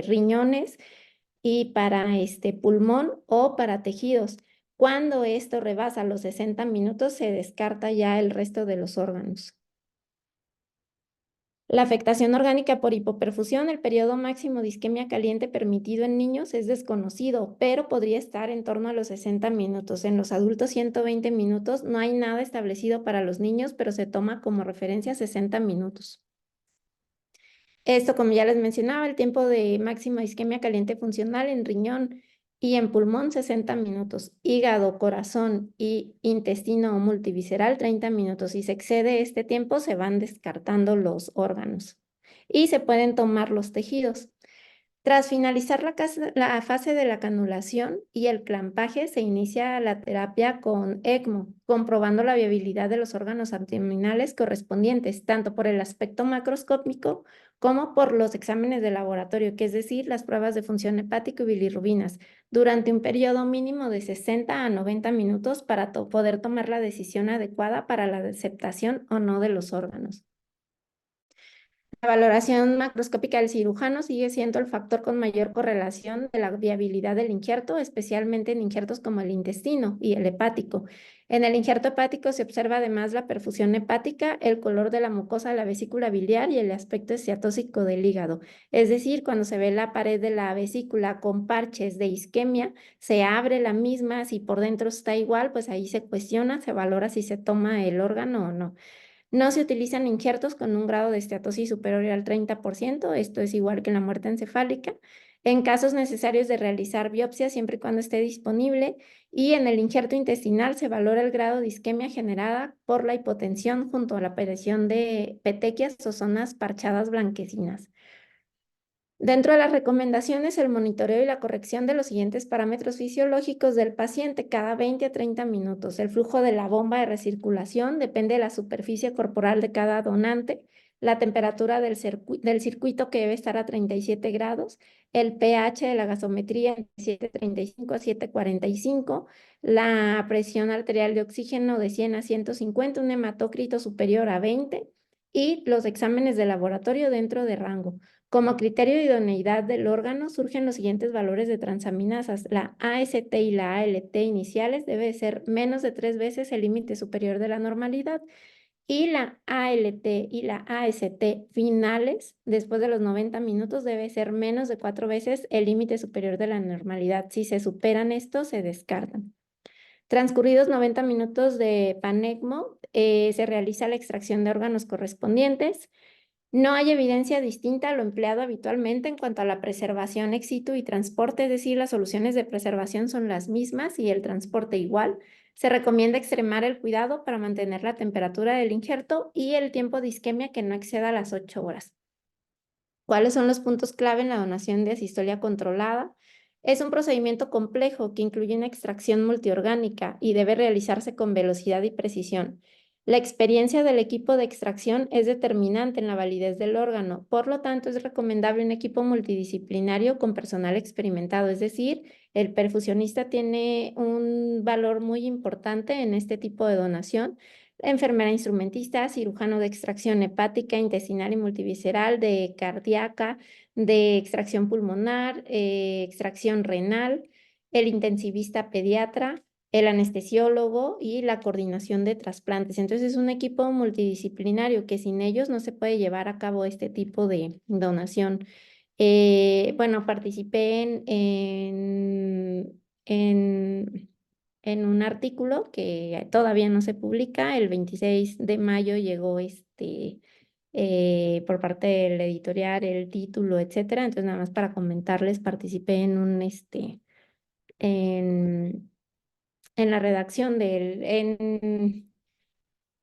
riñones y para pulmón o para tejidos. Cuando esto rebasa los 60 minutos, se descarta ya el resto de los órganos. La afectación orgánica por hipoperfusión, el periodo máximo de isquemia caliente permitido en niños es desconocido, pero podría estar en torno a los 60 minutos. En los adultos, 120 minutos. No hay nada establecido para los niños, pero se toma como referencia 60 minutos. Esto, como ya les mencionaba, el tiempo de máxima isquemia caliente funcional en riñón y en pulmón, 60 minutos. Hígado, corazón y intestino multivisceral, 30 minutos. Si se excede este tiempo, se van descartando los órganos y se pueden tomar los tejidos. Tras finalizar la fase de la canulación y el clampaje, se inicia la terapia con ECMO, comprobando la viabilidad de los órganos abdominales correspondientes, tanto por el aspecto macroscópico como por los exámenes de laboratorio, que es decir, las pruebas de función hepática y bilirrubinas, durante un periodo mínimo de 60 a 90 minutos para poder tomar la decisión adecuada para la aceptación o no de los órganos. La valoración macroscópica del cirujano sigue siendo el factor con mayor correlación de la viabilidad del injerto, especialmente en injertos como el intestino y el hepático. En el injerto hepático se observa además la perfusión hepática, el color de la mucosa de la vesícula biliar y el aspecto esteatóxico del hígado. Es decir, cuando se ve la pared de la vesícula con parches de isquemia, se abre la misma, si por dentro está igual, pues ahí se cuestiona, se valora si se toma el órgano o no. No se utilizan injertos con un grado de esteatosis superior al 30%, esto es igual que en la muerte encefálica. En casos necesarios de realizar biopsia, siempre y cuando esté disponible, y en el injerto intestinal se valora el grado de isquemia generada por la hipotensión junto a la aparición de petequias o zonas parchadas blanquecinas. Dentro de las recomendaciones, el monitoreo y la corrección de los siguientes parámetros fisiológicos del paciente cada 20 a 30 minutos. El flujo de la bomba de recirculación depende de la superficie corporal de cada donante, la temperatura del circuito que debe estar a 37 grados, el pH de la gasometría entre 7,35 a 7,45, la presión arterial de oxígeno de 100 a 150, un hematócrito superior a 20 y los exámenes de laboratorio dentro de rango. Como criterio de idoneidad del órgano surgen los siguientes valores de transaminasas. La AST y la ALT iniciales debe ser menos de 3 veces el límite superior de la normalidad y la ALT y la AST finales después de los 90 minutos debe ser menos de 4 veces el límite superior de la normalidad. Si se superan estos, se descartan. Transcurridos 90 minutos de PANECMO, se realiza la extracción de órganos correspondientes. No hay evidencia distinta a lo empleado habitualmente en cuanto a la preservación ex situ y transporte, es decir, las soluciones de preservación son las mismas y el transporte igual. Se recomienda extremar el cuidado para mantener la temperatura del injerto y el tiempo de isquemia que no exceda las 8 horas. ¿Cuáles son los puntos clave en la donación de asistolia controlada? Es un procedimiento complejo que incluye una extracción multiorgánica y debe realizarse con velocidad y precisión. La experiencia del equipo de extracción es determinante en la validez del órgano, por lo tanto es recomendable un equipo multidisciplinario con personal experimentado, es decir, el perfusionista tiene un valor muy importante en este tipo de donación. Enfermera instrumentista, cirujano de extracción hepática, intestinal y multivisceral, de cardíaca, de extracción pulmonar, extracción renal, el intensivista pediatra, el anestesiólogo y la coordinación de trasplantes. Entonces es un equipo multidisciplinario que sin ellos no se puede llevar a cabo este tipo de donación. Bueno, participé en un artículo que todavía no se publica. El 26 de mayo llegó por parte del editorial el título, etcétera. Entonces, nada más para comentarles, participé en la redacción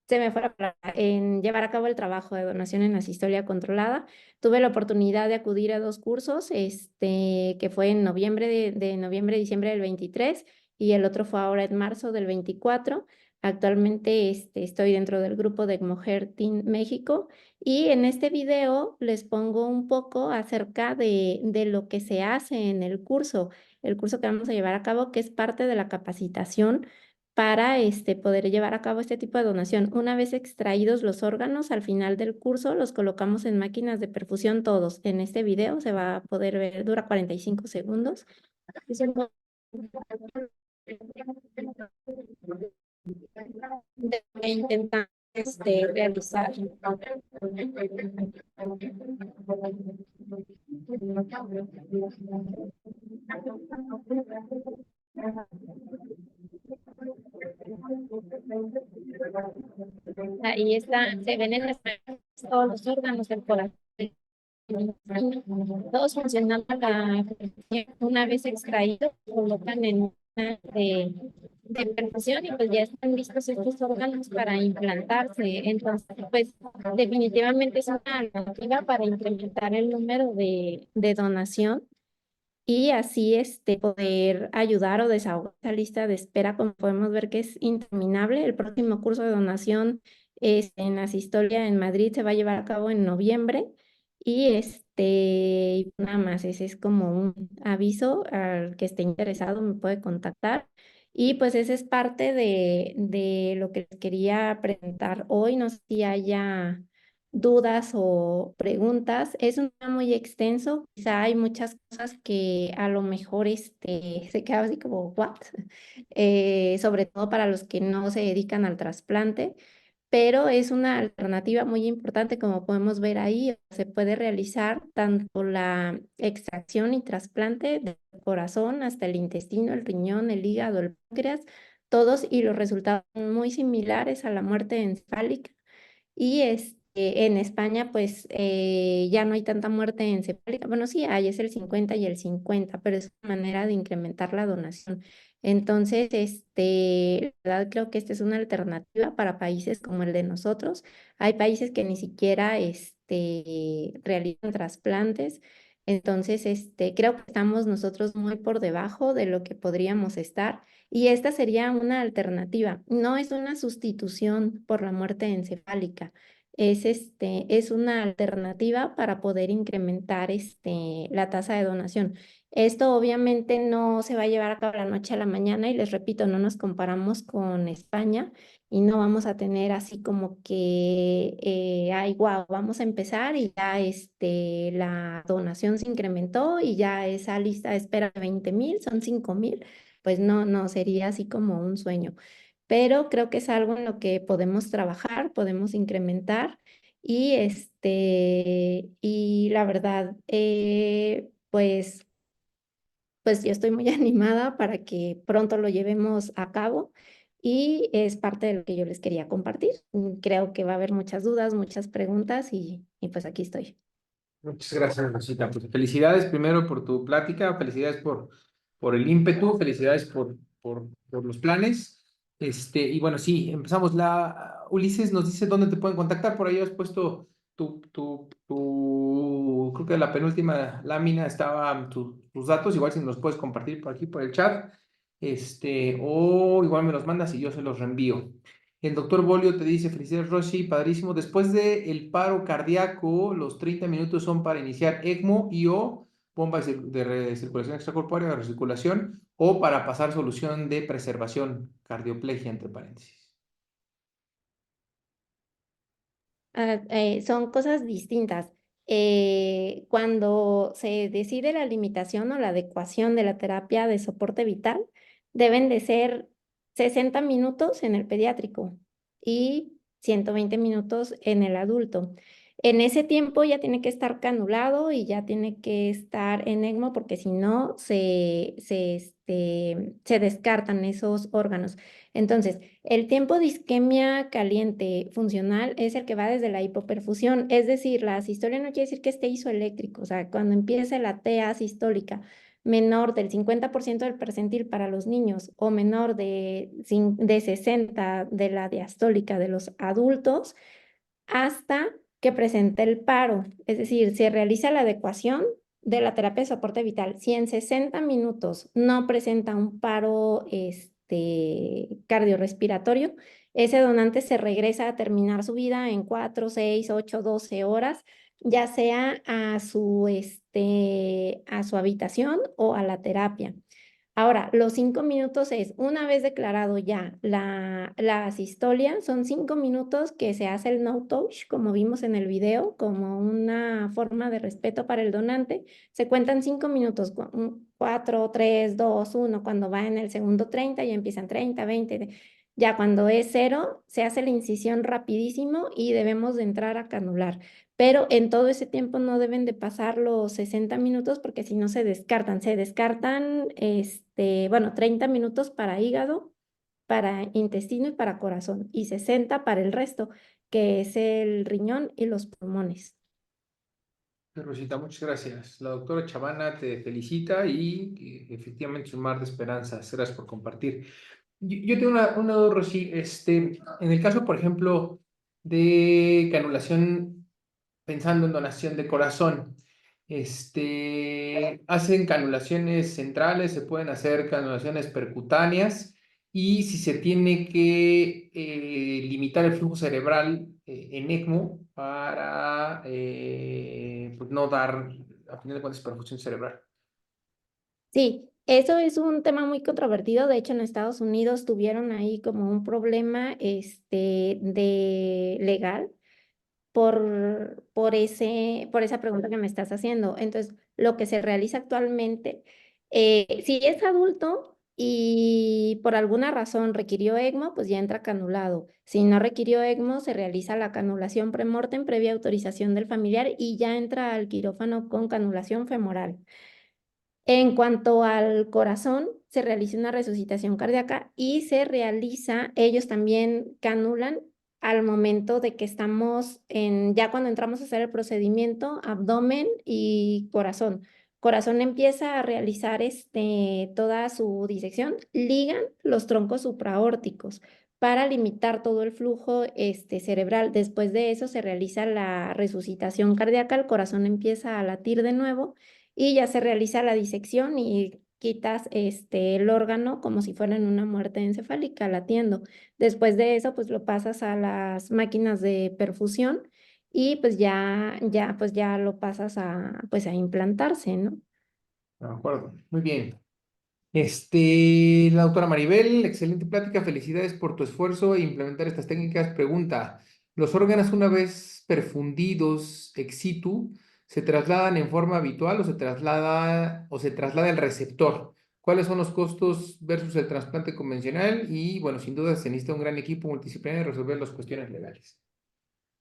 se me fue la palabra, en llevar a cabo el trabajo de donación en asistolia controlada. Tuve la oportunidad de acudir a 2 cursos, que fue en noviembre de noviembre, diciembre del 23 y el otro fue ahora en marzo del 24. Actualmente estoy dentro del grupo de Mujer Team México y en este video les pongo un poco acerca de lo que se hace en el curso que vamos a llevar a cabo, que es parte de la capacitación para poder llevar a cabo este tipo de donación. Una vez extraídos los órganos, al final del curso los colocamos en máquinas de perfusión todos. En este video se va a poder ver, dura 45 segundos. De intentar realizar. Ahí está, se ven en las todos los órganos del corazón. Todos funcionando a la perfección. Una vez extraídos, colocan en una de perfusión y pues ya están listos estos órganos para implantarse. Entonces, pues definitivamente es una alternativa para incrementar el número de donación y así poder ayudar o desahogar esa lista de espera, como podemos ver que es interminable. El próximo curso de donación en Asistolia en Madrid se va a llevar a cabo en noviembre y nada más, ese es como un aviso al que esté interesado me puede contactar. Y pues ese es parte de lo que les quería presentar hoy. No sé si haya dudas o preguntas. Es un tema muy extenso, quizá hay muchas cosas que a lo mejor se queda así como, ¿what? Sobre todo para los que no se dedican al trasplante, pero es una alternativa muy importante, como podemos ver ahí. Se puede realizar tanto la extracción y trasplante del corazón hasta el intestino, el riñón, el hígado, el páncreas, todos y los resultados son muy similares a la muerte encefálica. Y en España, pues ya no hay tanta muerte encefálica. Bueno, sí hay, es el 50 y el 50, pero es una manera de incrementar la donación. Entonces, la verdad creo que esta es una alternativa para países como el de nosotros. Hay países que ni siquiera realizan trasplantes. Entonces, creo que estamos nosotros muy por debajo de lo que podríamos estar. Y esta sería una alternativa. No es una sustitución por la muerte encefálica. Es una alternativa para poder incrementar la tasa de donación. Esto obviamente no se va a llevar a cabo la noche a la mañana y les repito, no nos comparamos con España y no vamos a tener así como que, ay, wow, vamos a empezar y ya la donación se incrementó y ya esa lista de espera de 20,000 son 5,000. Pues no, no, sería así como un sueño. Pero creo que es algo en lo que podemos trabajar, podemos incrementar y y la verdad, pues yo estoy muy animada para que pronto lo llevemos a cabo y es parte de lo que yo les quería compartir. Creo que va a haber muchas dudas, muchas preguntas y pues aquí estoy. Muchas gracias, Rosita. Pues felicidades primero por tu plática, felicidades por el ímpetu, felicidades por los planes. Y bueno, sí, empezamos. Ulises nos dice dónde te pueden contactar. Por ahí has puesto creo que la penúltima lámina estaban tus datos. Igual si nos los puedes compartir por aquí, por el chat. O igual me los mandas y yo se los reenvío. El doctor Bolio te dice, felicidades Rosy, padrísimo. Después del paro cardíaco, los 30 minutos son para iniciar ECMO y o bomba de circulación extracorpórea, de recirculación, o para pasar solución de preservación, cardioplegia, entre paréntesis. Son cosas distintas. Cuando se decide la limitación o la adecuación de la terapia de soporte vital, deben de ser 60 minutos en el pediátrico y 120 minutos en el adulto. En ese tiempo ya tiene que estar canulado y ya tiene que estar en ECMO porque si no se descartan esos órganos. Entonces, el tiempo de isquemia caliente funcional es el que va desde la hipoperfusión, es decir, la asistolia no quiere decir que esté isoeléctrico, o sea, cuando empiece la TA sistólica menor del 50% del percentil para los niños o menor de 60 de la diastólica de los adultos, hasta que presente el paro, es decir, se realiza la adecuación de la terapia de soporte vital. Si en 60 minutos no presenta un paro cardiorrespiratorio, ese donante se regresa a terminar su vida en 4, 6, 8, 12 horas, ya sea a su habitación o a la terapia. Ahora, los 5 minutos es, una vez declarado ya la sistolia, son 5 minutos que se hace el no touch, como vimos en el video, como una forma de respeto para el donante. Se cuentan 5 minutos, 4, 3, 2, 1, cuando va en el segundo 30 y empiezan 30, 20. Ya cuando es cero, se hace la incisión rapidísimo y debemos de entrar a canular, pero en todo ese tiempo no deben de pasar los 60 minutos porque si no se descartan. Se descartan, bueno, 30 minutos para hígado, para intestino y para corazón y 60 para el resto, que es el riñón y los pulmones. Rosita, muchas gracias. La doctora Chavana te felicita y efectivamente es un mar de esperanzas. Gracias por compartir. Yo tengo una duda, Rosy. En el caso, por ejemplo, de canulación, pensando en donación de corazón, Hacen canulaciones centrales, se pueden hacer canulaciones percutáneas y si se tiene que limitar el flujo cerebral en ECMO para pues no dar, a final de cuentas, perfusión cerebral. Sí, eso es un tema muy controvertido. De hecho, en Estados Unidos tuvieron ahí como un problema de legal por esa pregunta que me estás haciendo. Entonces, lo que se realiza actualmente, si es adulto y por alguna razón requirió ECMO, pues ya entra canulado. Si no requirió ECMO, se realiza la canulación premortem previa autorización del familiar y ya entra al quirófano con canulación femoral. En cuanto al corazón, se realiza una resucitación cardíaca y se realiza, ellos también canulan al momento de que estamos ya cuando entramos a hacer el procedimiento, abdomen y corazón. Corazón empieza a realizar toda su disección, ligan los troncos supraórticos para limitar todo el flujo cerebral. Después de eso se realiza la resucitación cardíaca, el corazón empieza a latir de nuevo y ya se realiza la disección y quitas el órgano como si fuera en una muerte encefálica latiendo. Después de eso, pues lo pasas a las máquinas de perfusión y pues pues ya lo pasas pues a implantarse, ¿no? De acuerdo, muy bien. La doctora Maribel, excelente plática, felicidades por tu esfuerzo e implementar estas técnicas. Pregunta, ¿los órganos una vez perfundidos ex situ se trasladan en forma habitual o se traslada el receptor? ¿Cuáles son los costos versus el trasplante convencional? Y bueno, sin duda se necesita un gran equipo multidisciplinario y resolver las cuestiones legales.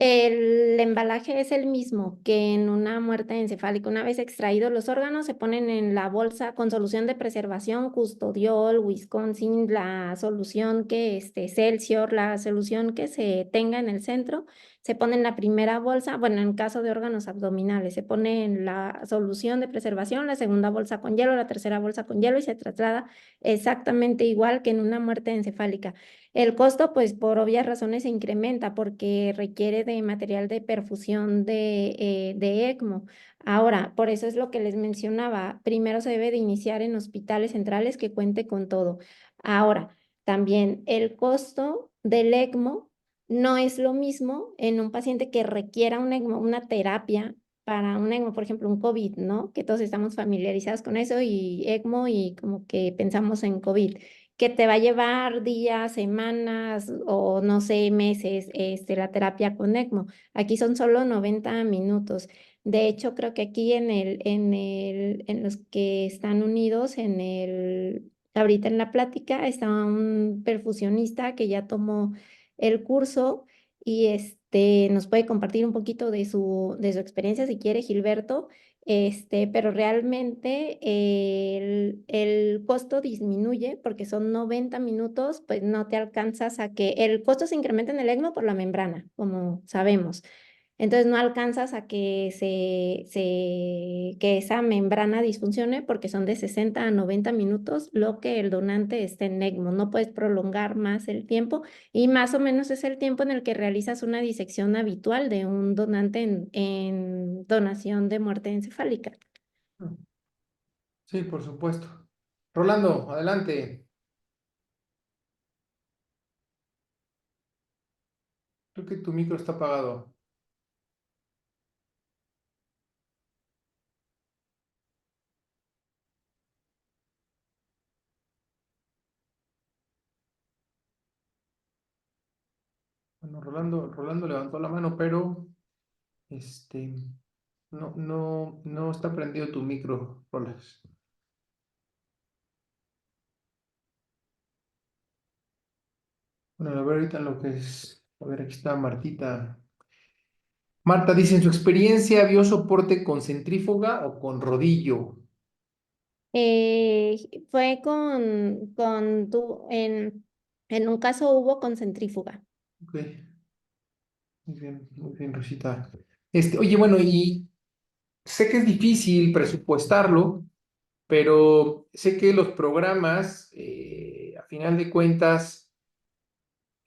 El embalaje es el mismo que en una muerte encefálica. Una vez extraídos los órganos, se ponen en la bolsa con solución de preservación, Custodiol, Wisconsin, la solución Celsior, la solución que se tenga en el centro, se pone en la primera bolsa. Bueno, en caso de órganos abdominales, se pone en la solución de preservación, la segunda bolsa con hielo, la tercera bolsa con hielo y se traslada exactamente igual que en una muerte encefálica. El costo, pues por obvias razones, se incrementa porque requiere de material de perfusión de ECMO. Ahora, por eso es lo que les mencionaba. Primero se debe de iniciar en hospitales centrales que cuente con todo. Ahora, también el costo del ECMO no es lo mismo en un paciente que requiera un ECMO, una terapia para un ECMO, por ejemplo, un COVID, ¿no? Que todos estamos familiarizados con eso y ECMO y como que pensamos en COVID que te va a llevar días, semanas o no sé, meses, la terapia con ECMO. Aquí son solo 90 minutos. De hecho, creo que aquí en los que están unidos, ahorita en la plática, está un perfusionista que ya tomó el curso y nos puede compartir un poquito de su experiencia si quiere, Gilberto. Pero realmente el costo disminuye porque son 90 minutos, pues no te alcanzas a que el costo se incrementa en el ECMO por la membrana, como sabemos. Entonces no alcanzas a que esa membrana disfuncione porque son de 60 a 90 minutos lo que el donante esté en ECMO. No puedes prolongar más el tiempo y más o menos es el tiempo en el que realizas una disección habitual de un donante en donación de muerte encefálica. Sí, por supuesto. Rolando, adelante. Creo que tu micro está apagado. Bueno, Rolando levantó la mano, pero este, no está prendido tu micro, Rolas. Bueno, a ver ahorita lo que es. A ver, aquí está Martita. Marta dice, en su experiencia, ¿vio soporte con centrífuga o con rodillo? Fue en un caso hubo con centrífuga. Ok, muy bien, Rosita. Oye, bueno, y sé que es difícil presupuestarlo, pero sé que los programas, a final de cuentas,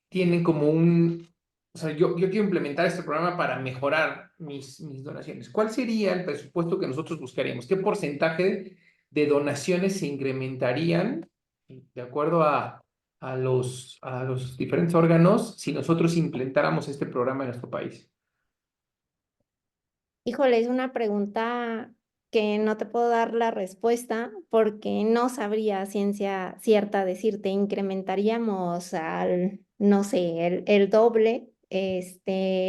tienen como o sea, yo quiero implementar este programa para mejorar mis donaciones. ¿Cuál sería el presupuesto que nosotros buscaríamos? ¿Qué porcentaje de donaciones se incrementarían de acuerdo a los diferentes órganos si nosotros implementáramos este programa en nuestro país? Híjole, es una pregunta que no te puedo dar la respuesta porque no sabría a ciencia cierta decirte, incrementaríamos al, no sé, el doble.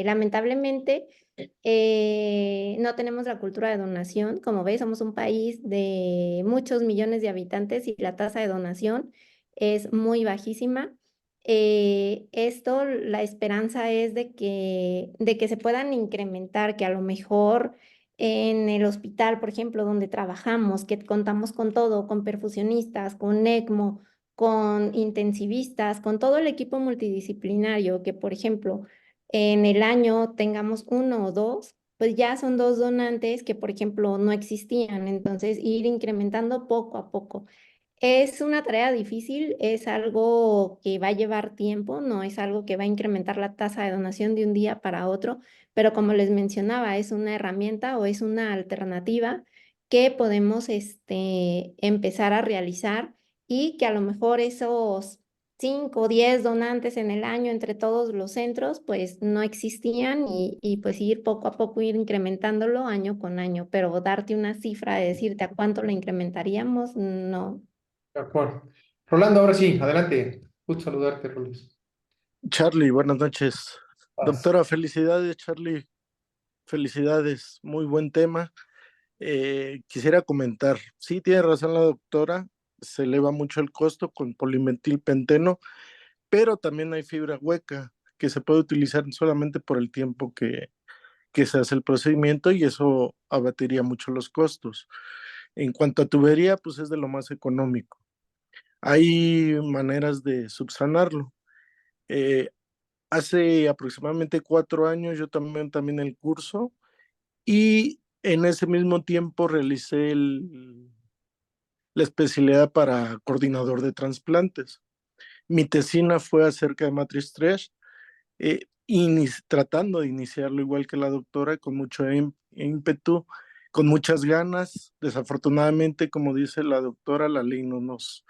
Lamentablemente, no tenemos la cultura de donación. Como ves, somos un país de muchos millones de habitantes y la tasa de donación es muy bajísima. La esperanza es de que se puedan incrementar, que a lo mejor en el hospital, por ejemplo, donde trabajamos, que contamos con todo, con perfusionistas, con ECMO, con intensivistas, con todo el equipo multidisciplinario, que por ejemplo en el año tengamos uno o dos, pues ya son dos donantes que, por ejemplo, no existían. Entonces, ir incrementando poco a poco. Es una tarea difícil, es algo que va a llevar tiempo, no es algo que va a incrementar la tasa de donación de un día para otro, pero como les mencionaba, es una herramienta o es una alternativa que podemos empezar a realizar y que a lo mejor esos 5 o 10 donantes en el año entre todos los centros, pues no existían y pues ir poco a poco ir incrementándolo año con año, pero darte una cifra de decirte a cuánto lo incrementaríamos, no. De acuerdo. Rolando, ahora sí, adelante. Gusto saludarte, Rolando. Charlie, buenas noches. Paz. Doctora, felicidades, Charlie. Felicidades, muy buen tema. Quisiera comentar, sí, tiene razón la doctora, se eleva mucho el costo con polimetilpenteno, pero también hay fibra hueca que se puede utilizar solamente por el tiempo que se hace el procedimiento y eso abatiría mucho los costos. En cuanto a tubería, pues es de lo más económico. Hay maneras de subsanarlo. Eh, Hace aproximadamente 4 años yo también el curso y en ese mismo tiempo realicé la especialidad para coordinador de trasplantes. Mi tesina fue acerca de matriz 3, tratando de iniciarlo igual que la doctora, con mucho ímpetu, con muchas ganas. Desafortunadamente, como dice la doctora, la ley no nos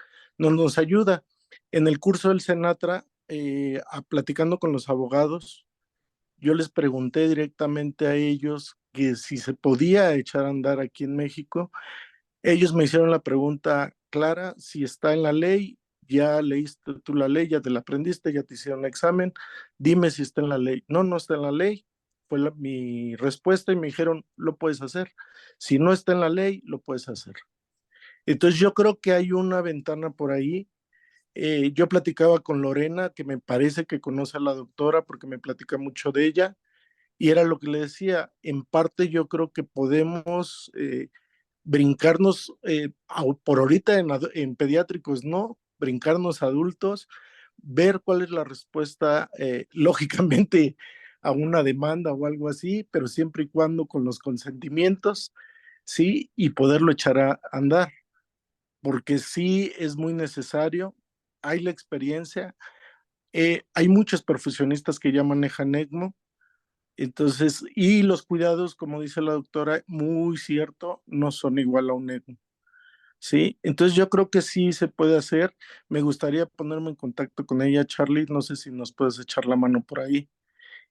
ayuda. En el curso del Senatra, platicando con los abogados, yo les pregunté directamente a ellos que si se podía echar a andar aquí en México. Ellos me hicieron la pregunta clara, si está en la ley, ya leíste tú la ley, ya te la aprendiste, ya te hicieron el examen, dime si está en la ley. No, no está en la ley, fue mi respuesta y me dijeron, lo puedes hacer. Si no está en la ley, lo puedes hacer. Entonces yo creo que hay una ventana por ahí. Yo platicaba con Lorena, que me parece que conoce a la doctora porque me platica mucho de ella, y era lo que le decía, en parte yo creo que podemos brincarnos, por ahorita en pediátricos no, brincarnos adultos, ver cuál es la respuesta, lógicamente a una demanda o algo así, pero siempre y cuando con los consentimientos, sí, y poderlo echar a andar, porque sí es muy necesario, hay la experiencia, hay muchos profesionistas que ya manejan ECMO, entonces, y los cuidados, como dice la doctora, muy cierto, no son igual a un ECMO. Sí, entonces yo creo que sí se puede hacer. Me gustaría ponerme en contacto con ella, Charlie. No sé si nos puedes echar la mano por ahí.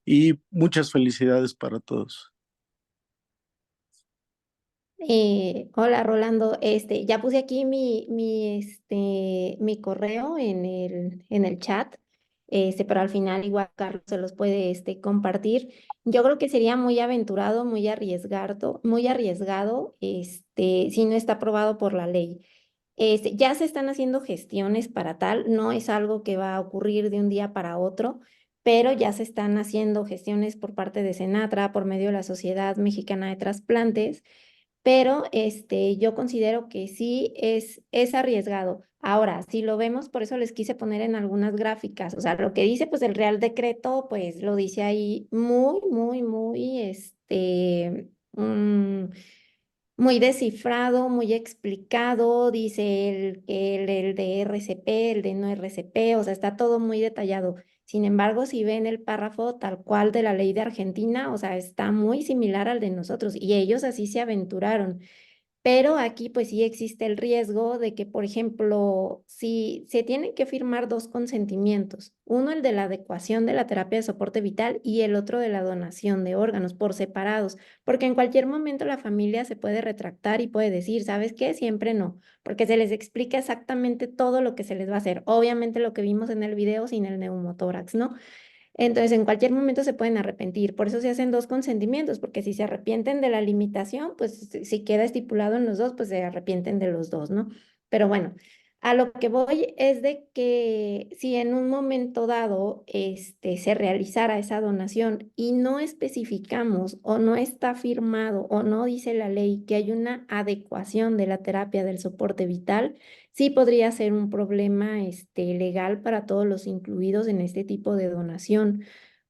Y muchas felicidades para todos. Hola Rolando, ya puse aquí mi correo en el chat, pero al final igual Carlos se los puede compartir. Yo creo que sería muy aventurado, muy arriesgado, si no está aprobado por la ley. Ya se están haciendo gestiones para tal, no es algo que va a ocurrir de un día para otro, pero ya se están haciendo gestiones por parte de Senatra, por medio de la Sociedad Mexicana de Trasplantes, pero yo considero que sí es arriesgado. Ahora, si lo vemos, por eso les quise poner en algunas gráficas, o sea, lo que dice pues el Real Decreto, pues lo dice ahí muy, muy, muy, muy descifrado, muy explicado, dice el de RCP, el de no RCP, o sea, está todo muy detallado. Sin embargo, si ven el párrafo tal cual de la ley de Argentina, o sea, está muy similar al de nosotros y ellos así se aventuraron. Pero aquí pues sí existe el riesgo de que, por ejemplo, si se tienen que firmar dos consentimientos, uno el de la adecuación de la terapia de soporte vital y el otro de la donación de órganos por separados, porque en cualquier momento la familia se puede retractar y puede decir, ¿sabes qué? Siempre no, porque se les explica exactamente todo lo que se les va a hacer. Obviamente lo que vimos en el video sin el neumotórax, ¿no? Entonces, en cualquier momento se pueden arrepentir. Por eso se hacen dos consentimientos, porque si se arrepienten de la limitación, pues si queda estipulado en los dos, pues se arrepienten de los dos, ¿no? Pero bueno, a lo que voy es de que si en un momento dado se realizara esa donación y no especificamos o no está firmado o no dice la ley que hay una adecuación de la terapia del soporte vital, sí podría ser un problema legal para todos los incluidos en este tipo de donación.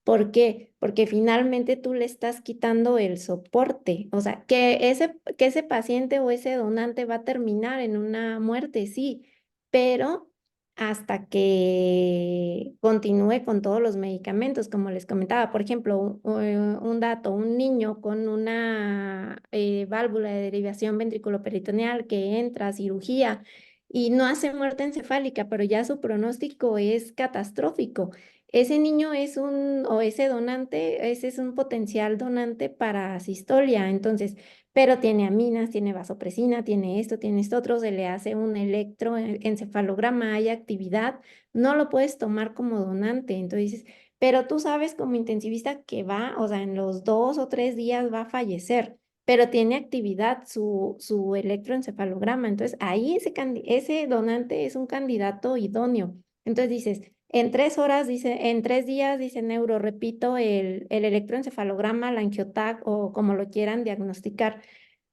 ¿Por qué? Porque finalmente tú le estás quitando el soporte. O sea, que ese paciente o ese donante va a terminar en una muerte, sí, pero hasta que continúe con todos los medicamentos, como les comentaba, por ejemplo, un dato, un niño con una válvula de derivación ventriculoperitoneal que entra a cirugía y no hace muerte encefálica, pero ya su pronóstico es catastrófico. Ese niño es o ese donante, ese es un potencial donante para asistolia, entonces, pero tiene aminas, tiene vasopresina, tiene esto otro, se le hace un electroencefalograma, hay actividad, no lo puedes tomar como donante, entonces, pero tú sabes como intensivista que va, o sea, en los 2 o 3 días va a fallecer, pero tiene actividad su electroencefalograma, entonces ahí ese donante es un candidato idóneo. Entonces dices, en 3 horas, dice, en 3 días, dice Neuro, repito, el electroencefalograma, la angiotac o como lo quieran diagnosticar.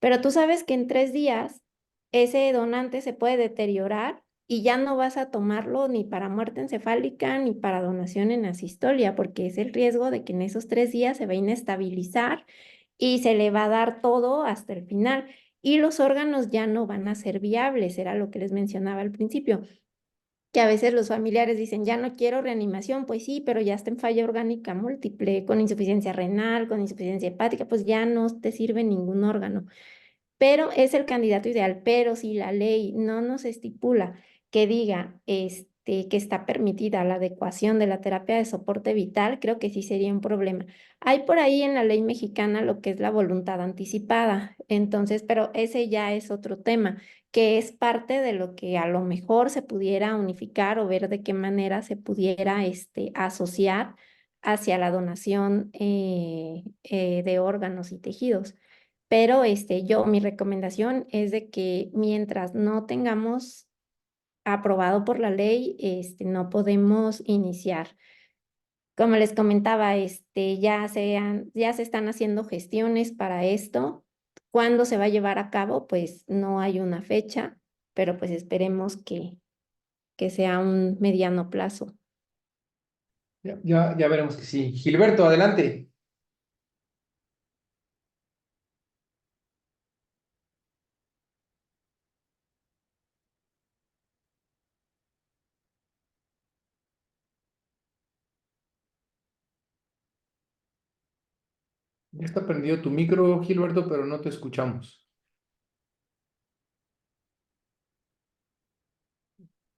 Pero tú sabes que en 3 días ese donante se puede deteriorar y ya no vas a tomarlo ni para muerte encefálica ni para donación en asistolia, porque es el riesgo de que en esos 3 días se va a inestabilizar y se le va a dar todo hasta el final. Y los órganos ya no van a ser viables, era lo que les mencionaba al principio que a veces los familiares dicen, ya no quiero reanimación, pues sí, pero ya está en falla orgánica múltiple, con insuficiencia renal, con insuficiencia hepática, pues ya no te sirve ningún órgano, pero es el candidato ideal. Pero si la ley no nos estipula que diga que está permitida la adecuación de la terapia de soporte vital, creo que sí sería un problema. Hay por ahí en la ley mexicana lo que es la voluntad anticipada, entonces, pero ese ya es otro tema, que es parte de lo que a lo mejor se pudiera unificar o ver de qué manera se pudiera asociar hacia la donación de órganos y tejidos. Pero mi recomendación es de que mientras no tengamos aprobado por la ley, no podemos iniciar. Como les comentaba, ya se están haciendo gestiones para esto. ¿Cuándo se va a llevar a cabo? Pues no hay una fecha, pero pues esperemos que sea un mediano plazo. Ya veremos que sí. Gilberto, adelante. Ya está prendido tu micro, Gilberto, pero no te escuchamos.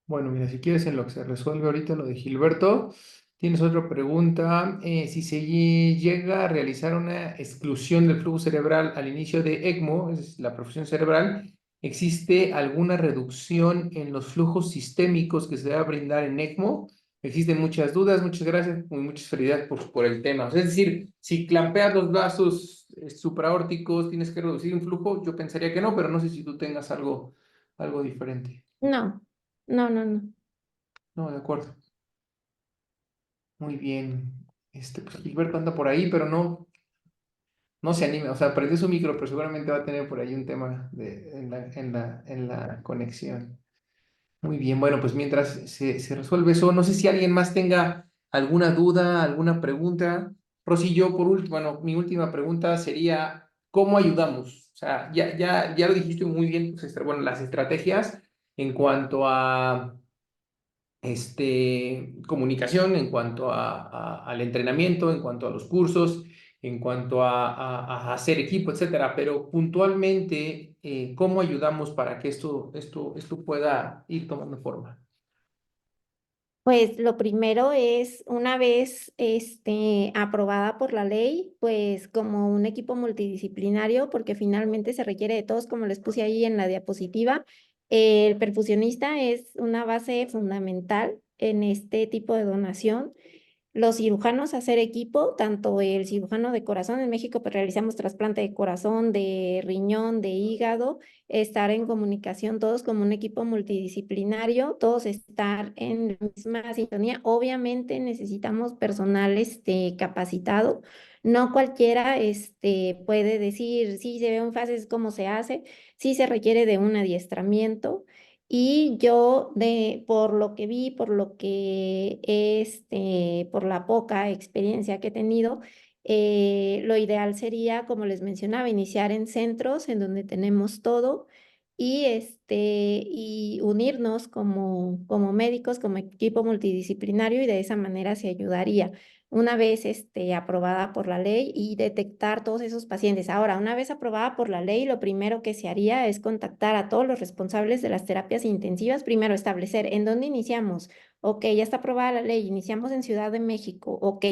Bueno, mira, si quieres en lo que se resuelve ahorita lo de Gilberto, tienes otra pregunta. Si se llega a realizar una exclusión del flujo cerebral al inicio de ECMO, es la perfusión cerebral, ¿existe alguna reducción en los flujos sistémicos que se debe brindar en ECMO? Existen muchas dudas, muchas gracias y muchas felicidades por el tema. O sea, es decir, si clampeas los vasos supraórticos, tienes que reducir un flujo, yo pensaría que no, pero no sé si tú tengas algo diferente. No, no. No, de acuerdo. Muy bien. Pues Gilberto anda por ahí, pero no se anime. O sea, prendió su micro, pero seguramente va a tener por ahí un tema en la conexión. Muy bien, bueno, pues mientras se resuelve eso, no sé si alguien más tenga alguna duda, alguna pregunta. Rosy, yo por último, bueno, mi última pregunta sería, ¿cómo ayudamos? O sea, ya lo dijiste muy bien, pues, bueno, las estrategias en cuanto a comunicación, en cuanto al entrenamiento, en cuanto a los cursos, en cuanto a hacer equipo, etcétera. Pero puntualmente, ¿cómo ayudamos para que esto pueda ir tomando forma? Pues lo primero es, una vez aprobada por la ley, pues como un equipo multidisciplinario, porque finalmente se requiere de todos, como les puse ahí en la diapositiva. El perfusionista es una base fundamental en este tipo de donación. Los cirujanos hacer equipo, tanto el cirujano de corazón en México, pues realizamos trasplante de corazón, de riñón, de hígado, estar en comunicación todos como un equipo multidisciplinario, todos estar en la misma sintonía. Obviamente necesitamos personal capacitado. No cualquiera puede decir, sí, se ve en fases cómo se hace, sí se requiere de un adiestramiento. Y yo, por lo que vi, por lo que por la poca experiencia que he tenido, lo ideal sería, como les mencionaba, iniciar en centros en donde tenemos todo y, y unirnos como médicos, como equipo multidisciplinario y de esa manera se ayudaría una vez aprobada por la ley y detectar todos esos pacientes. Ahora, una vez aprobada por la ley, lo primero que se haría es contactar a todos los responsables de las terapias intensivas, primero establecer en dónde iniciamos. Ok, ya está aprobada la ley, iniciamos en Ciudad de México. Ok,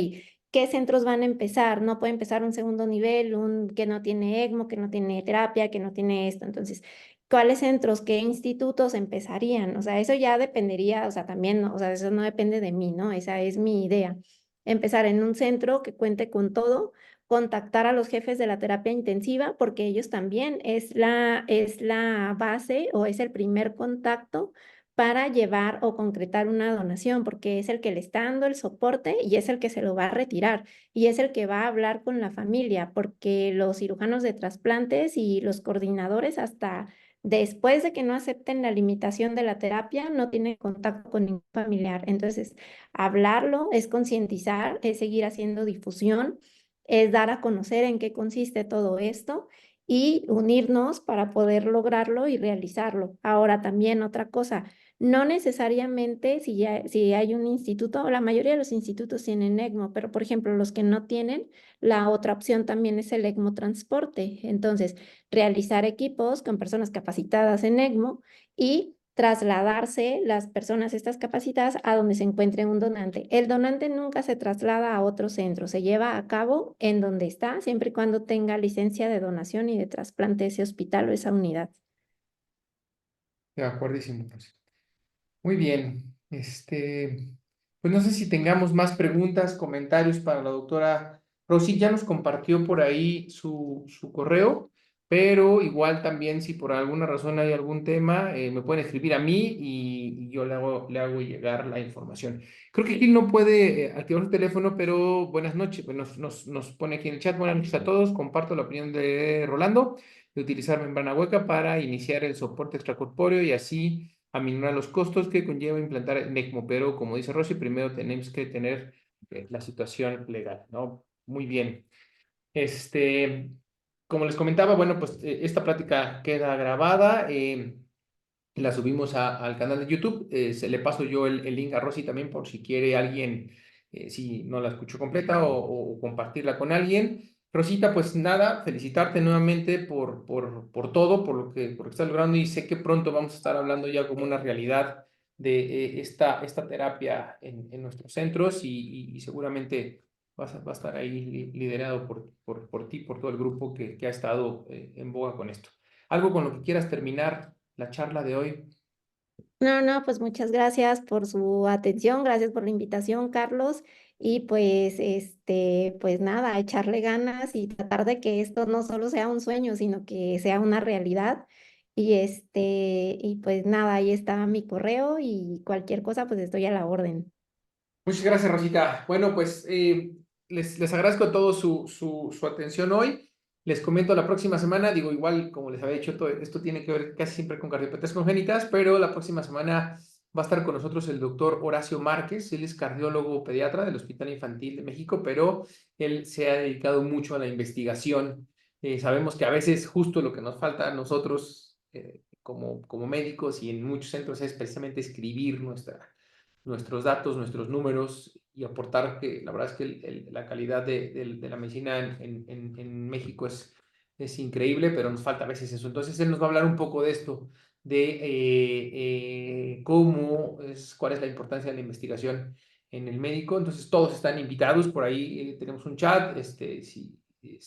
¿qué centros van a empezar? No puede empezar un segundo nivel, un que no tiene ECMO, que no tiene terapia, que no tiene esto. Entonces, ¿cuáles centros, qué institutos empezarían? O sea, eso ya dependería, o sea, también, o sea, eso no depende de mí, ¿no? Esa es mi idea. Empezar en un centro que cuente con todo, contactar a los jefes de la terapia intensiva, porque ellos también es la base o es el primer contacto para llevar o concretar una donación, porque es el que le está dando el soporte y es el que se lo va a retirar y es el que va a hablar con la familia, porque los cirujanos de trasplantes y los coordinadores hasta después de que no acepten la limitación de la terapia, no tienen contacto con ningún familiar. Entonces, hablarlo es concientizar, es seguir haciendo difusión, es dar a conocer en qué consiste todo esto y unirnos para poder lograrlo y realizarlo. Ahora también otra cosa, no necesariamente si hay un instituto, la mayoría de los institutos tienen ECMO, pero por ejemplo los que no tienen, la otra opción también es el ECMO transporte. Entonces, realizar equipos con personas capacitadas en ECMO y trasladarse las personas estas capacitadas a donde se encuentre un donante. El donante nunca se traslada a otro centro, se lleva a cabo en donde está, siempre y cuando tenga licencia de donación y de trasplante ese hospital o esa unidad. De acuerdísimo. Muy bien. Pues no sé si tengamos más preguntas, comentarios para la doctora Rosy. Ya nos compartió por ahí su correo, pero igual también si por alguna razón hay algún tema, me pueden escribir a mí y yo le hago llegar la información. Creo que Gil no puede activar su teléfono, pero buenas noches. Pues nos pone aquí en el chat. Buenas noches a todos. Comparto la opinión de Rolando de utilizar membrana hueca para iniciar el soporte extracorpóreo y así aminorar los costos que conlleva implantar el ECMO, pero como dice Rosy, primero tenemos que tener la situación legal, ¿no? Muy bien. Como les comentaba, bueno, pues esta plática queda grabada, la subimos al canal de YouTube, se le paso yo el link a Rosy también por si quiere alguien, si no la escuchó completa o compartirla con alguien. Rosita, pues nada, felicitarte nuevamente por todo, por lo que estás logrando y sé que pronto vamos a estar hablando ya como una realidad de esta terapia en nuestros centros y seguramente va a estar ahí liderado por ti, por todo el grupo que ha estado en boga con esto. ¿Algo con lo que quieras terminar la charla de hoy? No, no, pues muchas gracias por su atención, gracias por la invitación, Carlos. Y pues, pues nada, a echarle ganas y tratar de que esto no solo sea un sueño, sino que sea una realidad. Y pues nada, ahí está mi correo y cualquier cosa, pues estoy a la orden. Muchas gracias, Rosita. Bueno, pues les agradezco a todos su atención hoy. Les comento la próxima semana, digo, igual como les había dicho, todo esto tiene que ver casi siempre con cardiopatías congénitas, pero la próxima semana va a estar con nosotros el doctor Horacio Márquez. Él es cardiólogo pediatra del Hospital Infantil de México, pero él se ha dedicado mucho a la investigación Sabemos que a veces justo lo que nos falta a nosotros como médicos y en muchos centros es precisamente escribir nuestros datos, nuestros números y aportar que la verdad es que la calidad de la medicina en México es increíble, pero nos falta a veces eso. Entonces él nos va a hablar un poco de esto, de cuál es la importancia de la investigación en el médico. Entonces todos están invitados, por ahí tenemos un chat, les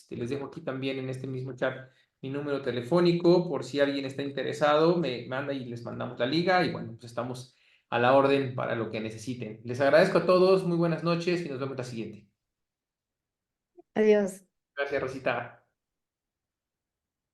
dejo aquí también en este mismo chat mi número telefónico, por si alguien está interesado, me manda y les mandamos la liga y bueno, pues estamos a la orden para lo que necesiten. Les agradezco a todos, muy buenas noches y nos vemos la siguiente. Adiós. Gracias, Rosita.